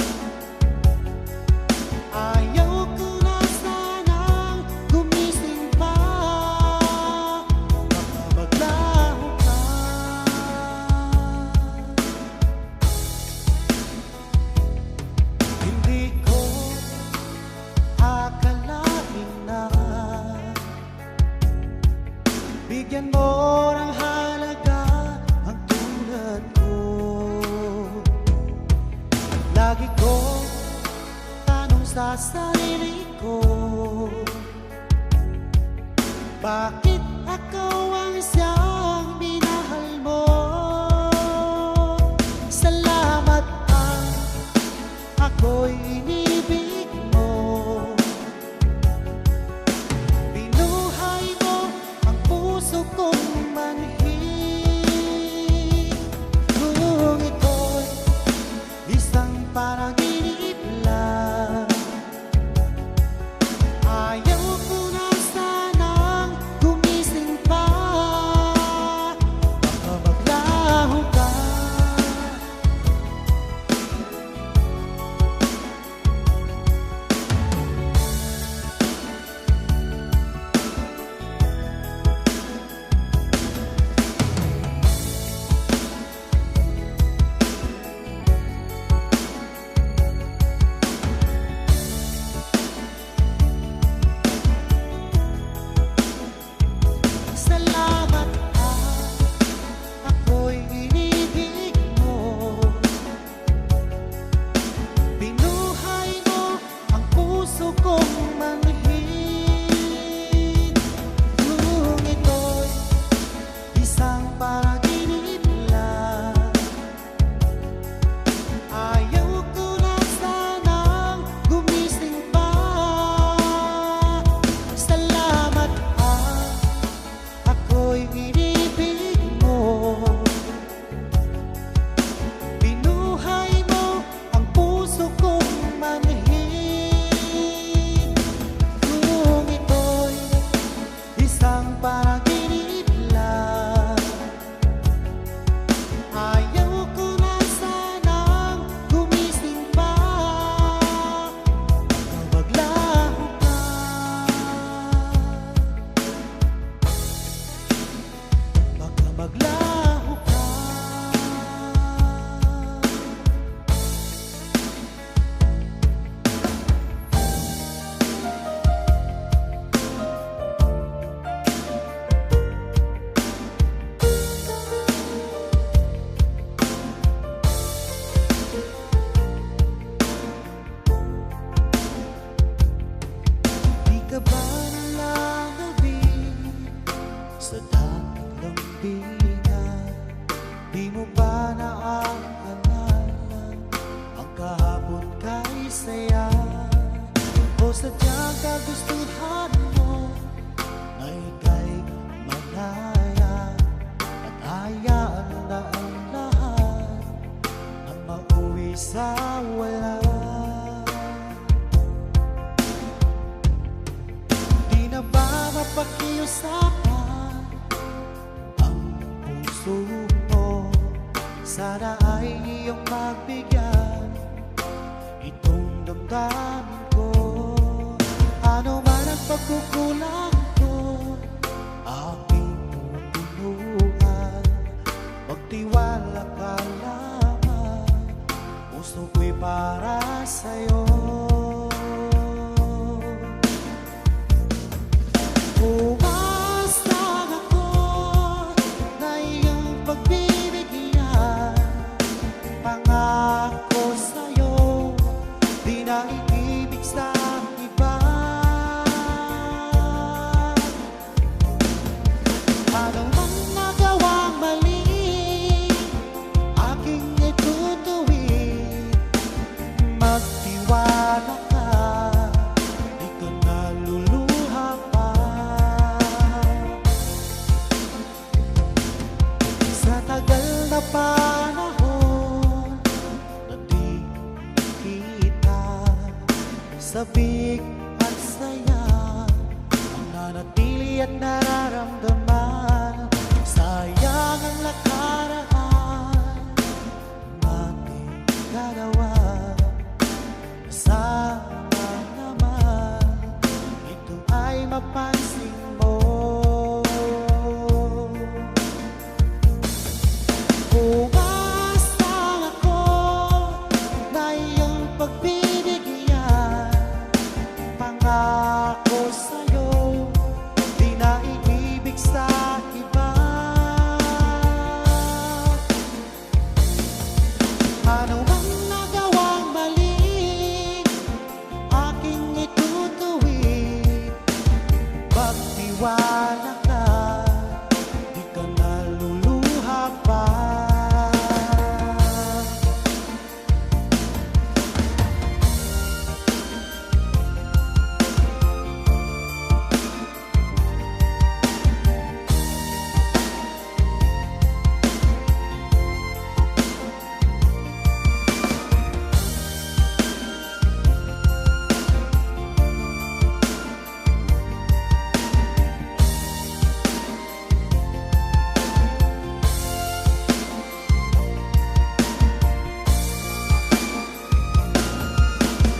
ayaw ko na sanang gumising pa. Baka maglaho ka. Hindi ko akalain na bigyan mo ng halaga ang tulad ko. Lagi ko tanong sa sarili ko, bakit ako ang siyang minahal mo? Salamat at ako'y inibig mo. Binuhay mo ang puso kong manhid. Kung ito'y isang panaginip lang, ayaw ko na sanang gumising pa. Baka maglaho ka. Salamat at ako'y inibig mo. Binuhay mo ang puso kong manhid. Kung ito'y isang panaginip lang, ayaw ko na sanang gumising pa. Salamat at ako'y inibig mo. Binuhay mo ang puso kong manhid. Kung ito'y isang panaginip lang, ayaw ko na sanang gumising pa. Baka maglaho ka. Baka maglaho ka. Di ka ba nalangabing sa dapat lambingan? Di mo ba naaalala ang kahapon kay saya? O sadyang kagustuhan mo na ika'y malaya at hayaan na ang lahat na mauwi sa wala? Di na ba mapakiusapan ang puso mo? Sana ay iyong magbigyan itong damdamin ko. Ano man ang pagkukulang ko, aking tutulungan. Magtiwala ka lamang, puso ko'y para sa'yo. Umaas lang ako na iyong pagbibigyan. Pangako sa'yo sabik at saya ang nanatili at nararamdaman. Sayang ang nakaraan nating dalawa. Sana naman ito ay mapansin mo. Umaasang ako na iyong pagbibigyan. Pangako sa'yo, di na iibig sa iba. Ano ang nagawang mali, aking itutuwid. Magtiwala ka, di ka naluluha pa.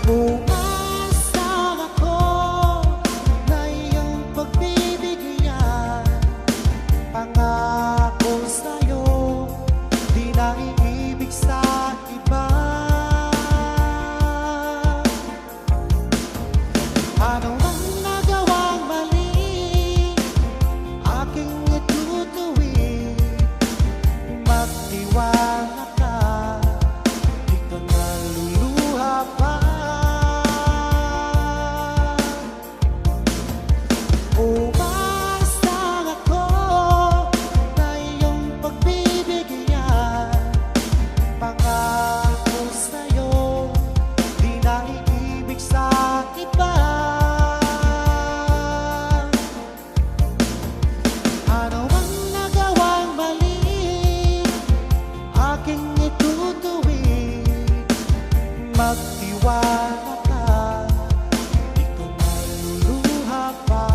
Umaasang ako na iyong pagbibigyan. Pangako sa'yo, di na iibig sa iba. Ano ang nagawang mali, aking itutuwid. Magtiwala ka, di ka naluluha pa. Umaasang ako na iyong pagbibigyan. Pangako sa'yo, di na iibig sa iba. Ano ang nagawang mali, aking itutuwid. Magtiwala ka, di ka naluluha pa.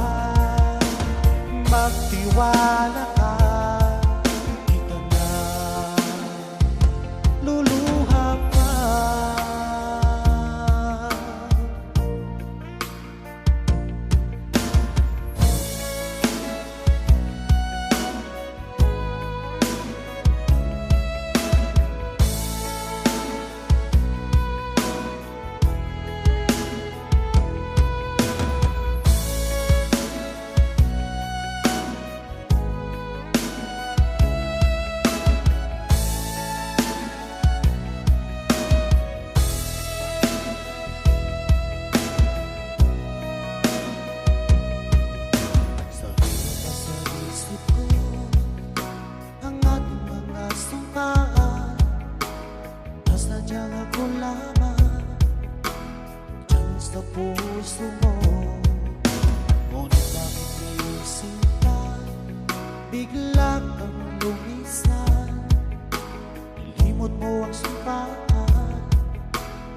Magtiwala ka, di ka naluluha pa. Nasadyang ako lamang dyan sa puso mo. Ngunit bakit iyong sinta bigla kang lumisan? Nilimot mo ang sumpaan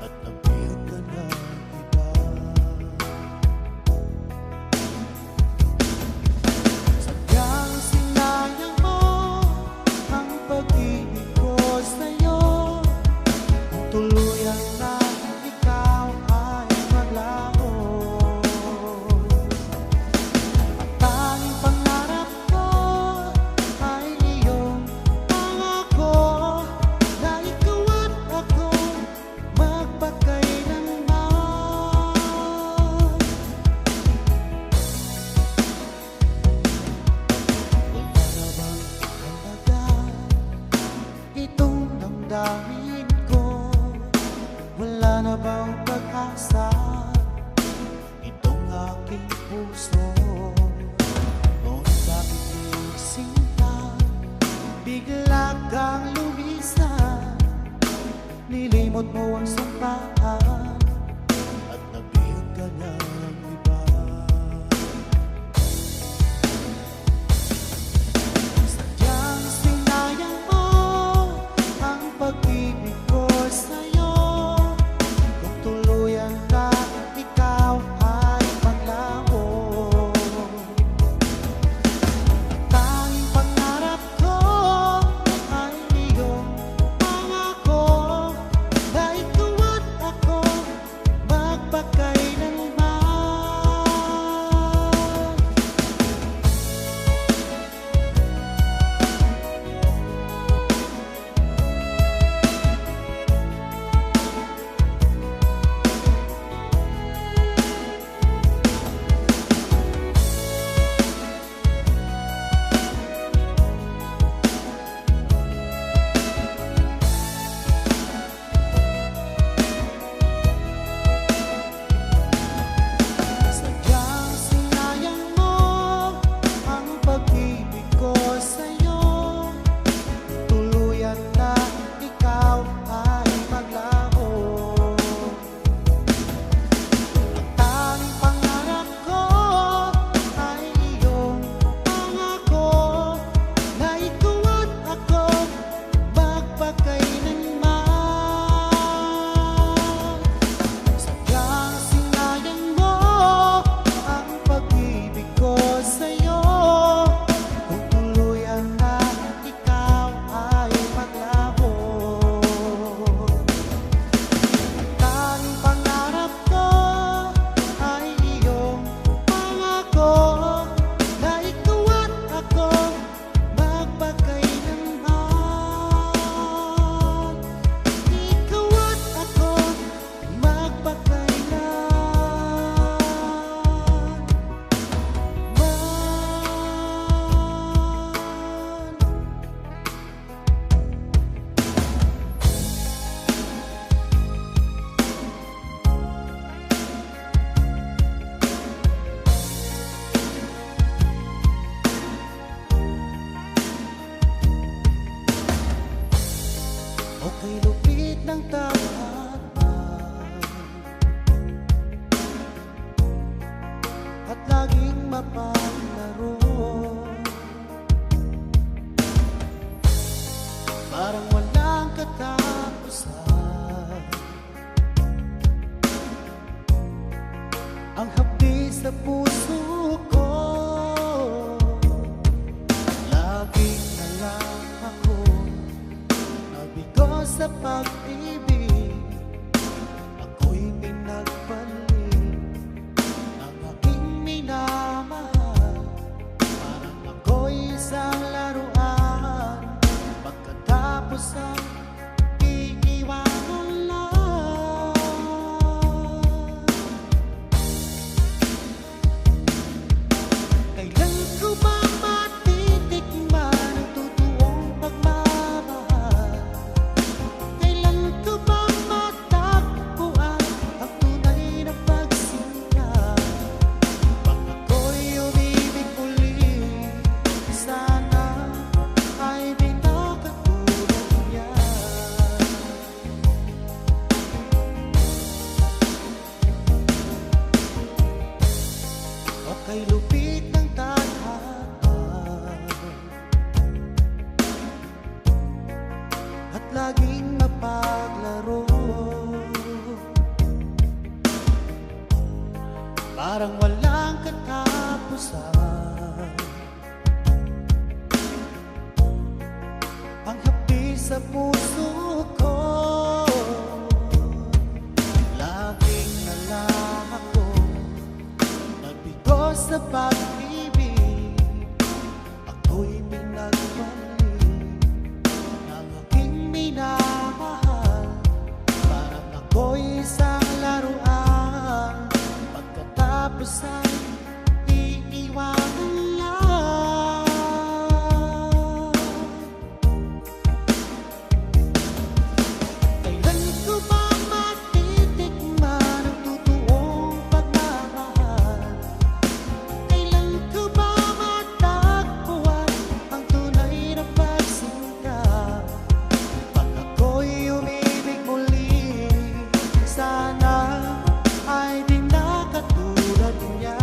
at nabihag ka ng iba. Sadyang sinayang mo ang pag-ibig ko sa'yo. Tuluyan na ikaw ay maglaho. Ang tanging pangarap ko ay iyong pangako na ikaw at ako magpakailanman. Wala na bang halaga itong damdamin ko? Wala na bang pag-asa itong aking puso? Ngunit bakit iyong sinta bigla kang lumisan? Nilimot mo ang sumpaan at nabihag ka ng iba. Sadyang sinayang mo ang pag-ibig ko sa'yo. Kung tuluyan na ikaw lupit ng tadhana at laging mapaglaro, parang walang katapusan ang hapdi sa puso ko. Laging na lang ako nabigo sa pag-ibig. Ako'y pinagpalit ng aking minamahal, parang ako'y isang laruan pagkatapos ang iiwanan lang. Kailan ko ba matitikman ang totoong pagmamahal? Kailan ko ba matagpuan ang tunay na pagsinta? Pag ako'y umibig uli, sana ay di na katulad niya. Okay, lupit ng tadhana at laging mapaglaro, parang walang katapusan ang hapdi sa puso ko. Laging na lang ako nagbigo sa pag-ibig. Ako'y pinagpalit ng aking minamahal, parang ako'y isang laruan pagkatapos ay iiwanan lang. Kailan ko ba matitikman ang totoong pagmamahal? Kailan ko ba matagpuan ang tunay na pagsinta? Pag ako'y umibig muli, sana ay di na katulad niya.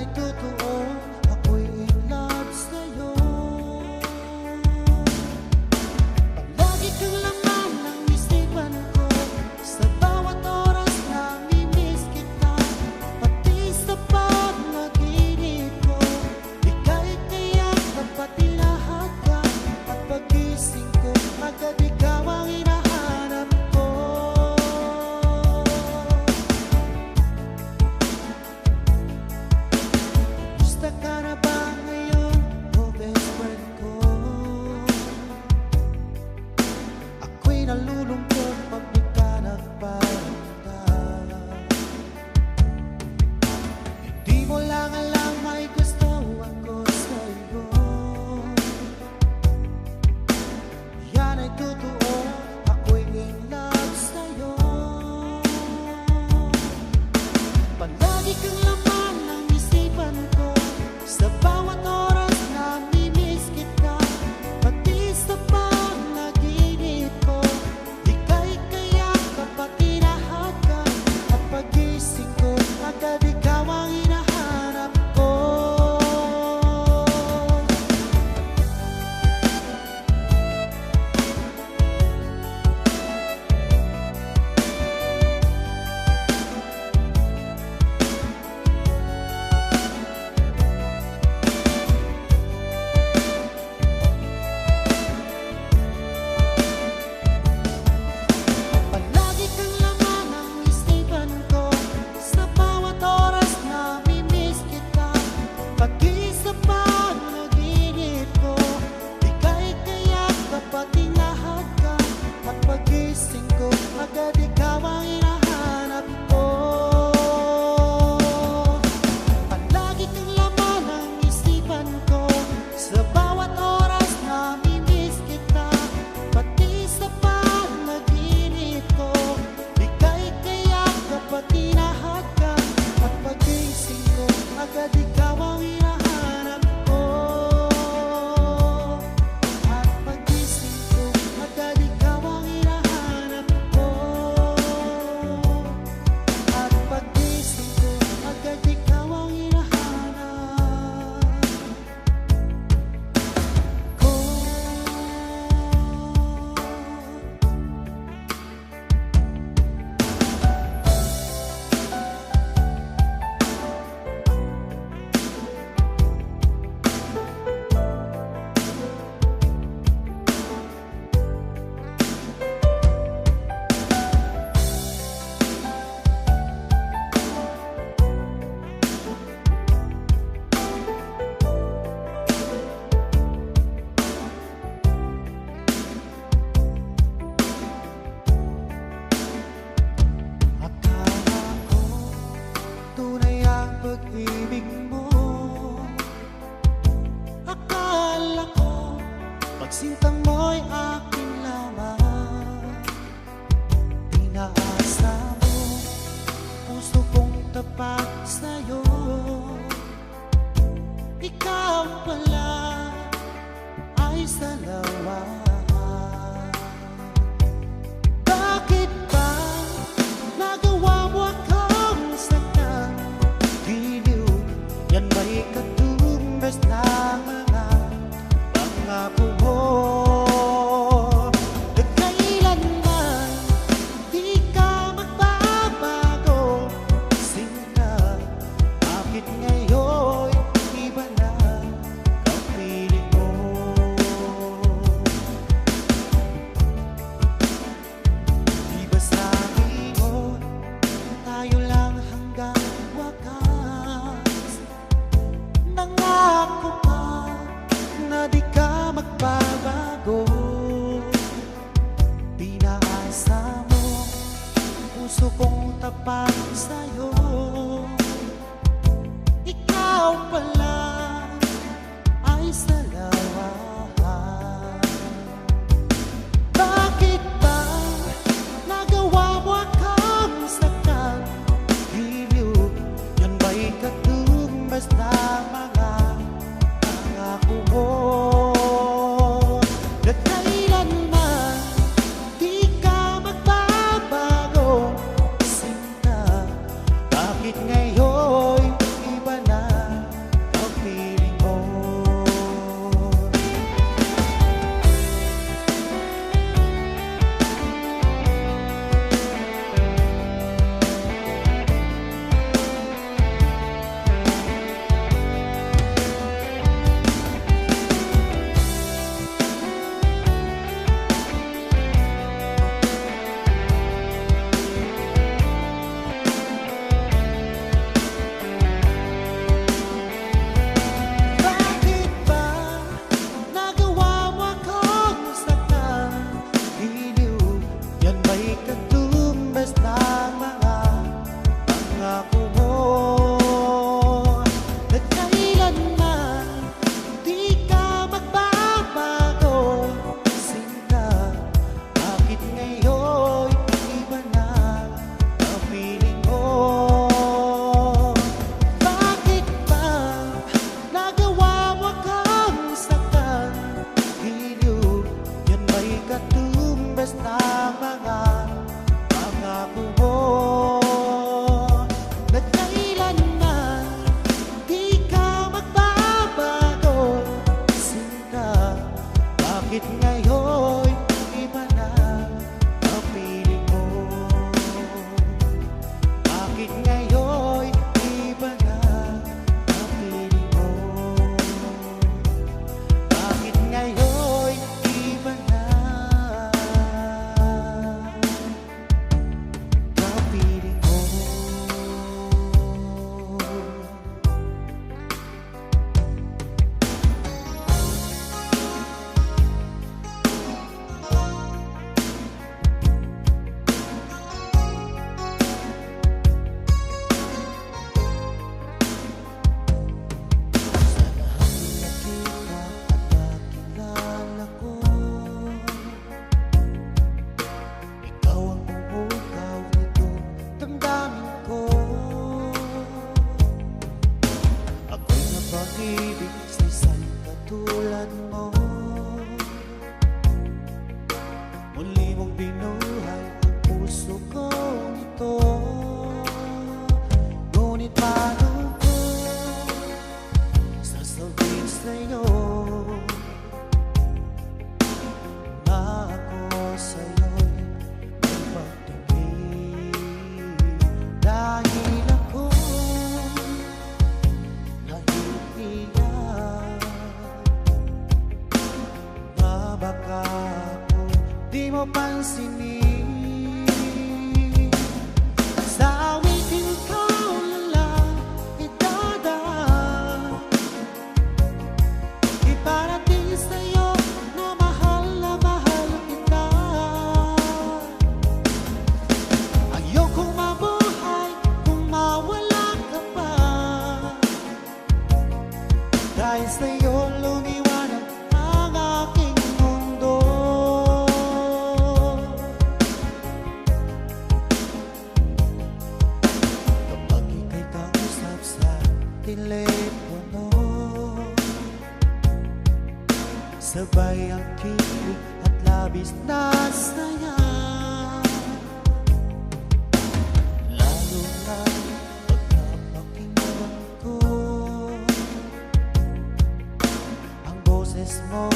ay totoo, ako'y in love sa'yo. Palagi kang laman ng isipan ko, sa bawat oras namimiss kita. Pati sa panaginip ko, ika'y tiyak na pati lahat ka. At pagising ko, agad ikaw ang hinahanap ko. Gusto ka na ba ngayon, o best friend ko? Ako'y nalulungkot pag di ka nagparamdam. Hindi mo lang alam may gusto ako sa'yo. Yan ay totoo, ako'y in love sa'yo. Palagi kang laman ng isipan ko, sa bawat oras namimiss kita. Pati sa panaginip ko, ika'y kayakap at hinahat ka. At pagising ko, agad ikaw ang hinahanap ko. Palagi kang laman ng isipan ko, sa bawat oras namimiss kita. Pati sa panaginip ko, ika'y kayakap at hinahat ka. At pagising ko, agad ikaw ang hinahanap ko. Palagi kang laman ng isipan ko, sa bawat oras namimiss kita. Pati sa panaginip ko, ika'y kayakap at hinahat ka. At pagising ko, agad ikaw ang hinahanap ko. At pagising ko, agad ikaw ang hinahanap ko. At pagising ko, agad ikaw ang hinahanap ko. Akala ko tunay ang pag-ibig mo. Akala ko pagsinta mo'y akin lamang. Pinaasa mo puso kong tapat sa'yo. Ikaw pala ay salawa. Bakit ba nagawa mo akong saktan? Giliw, yan ba'y katumbas ng mga pangako mo? Nagkailanman di ka magbabago. Sinta, bakit ngayon iba na ang piling mo? Di ba sabi mo, tayo lang hanggang wakas? Nangako ka na di ka magbabago. Pinaasa mo puso kong tapat sa'yo. Ikaw pala ay salawa. Bakit ba nagawa mo akong saktan? Giliw, yan ba'y katumbas ng mga pangako mo? Nagkailanman di ka magbabago. Sinta, bakit ngayon iba na Bakit ngayon iba na ang piling mo? Bakit ngayon iba na ang piling mo? Bakit ngayon iba na ang piling mo? Pag-ibig sa isang katulad mo, muli mong binuhay ang puso ko nito. Ngunit paano ko sasabihin sa'yo na ako sa'yo'y nagpagtingin? Dahil ako na baka ako di mo pansinin. Sa awitin ko na lang idadaan, iparating sa'yo na mahal kita. Ayokong mabuhay kung mawala ka pa, dahil sa'yo lumiwanag ang aking mundo. Kapag ika'y kausap sa telepono, sabay ang kilig at labis na saya. Lalo na pag napakinggan ko ang boses mo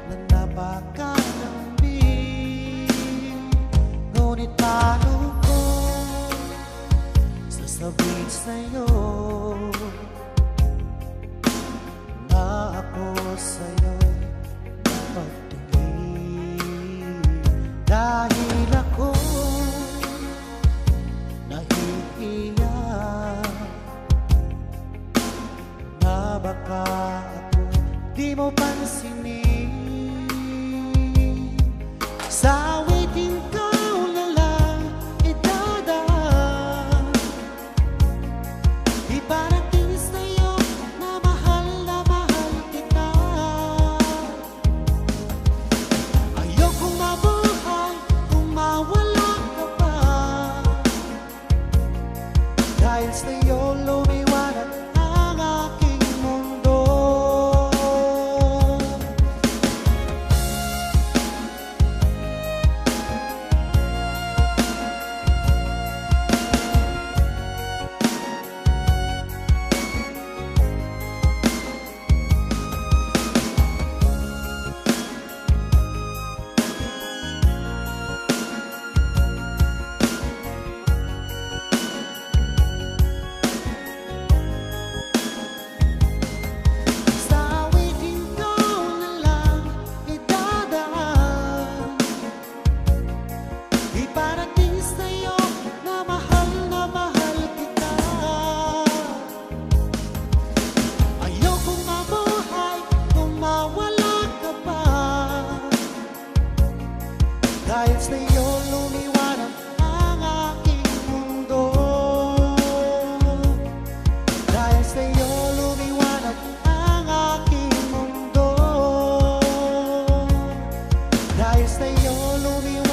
na napakalambing. Ngunit paano ko sasabihin sa'yo na ako sa'yo'y napagtingin? Dahil ako nahihiya na baka ako di mo pansinin. Sa awitin ko na lang idadaan, iparating sa'yo na mahal kita. Ayokong mabuhay kung mawala ka pa, dahil sa'yo lumiwanag ang aking mundo. Iparating sa'yo na mahal kita. Ayokong mabuhay kung mawala ka pa, dahil sa'yo lumiwanag ang aking mundo. Dahil sa'yo lumiwanag ang aking mundo. Dahil sa'yo lumiwanag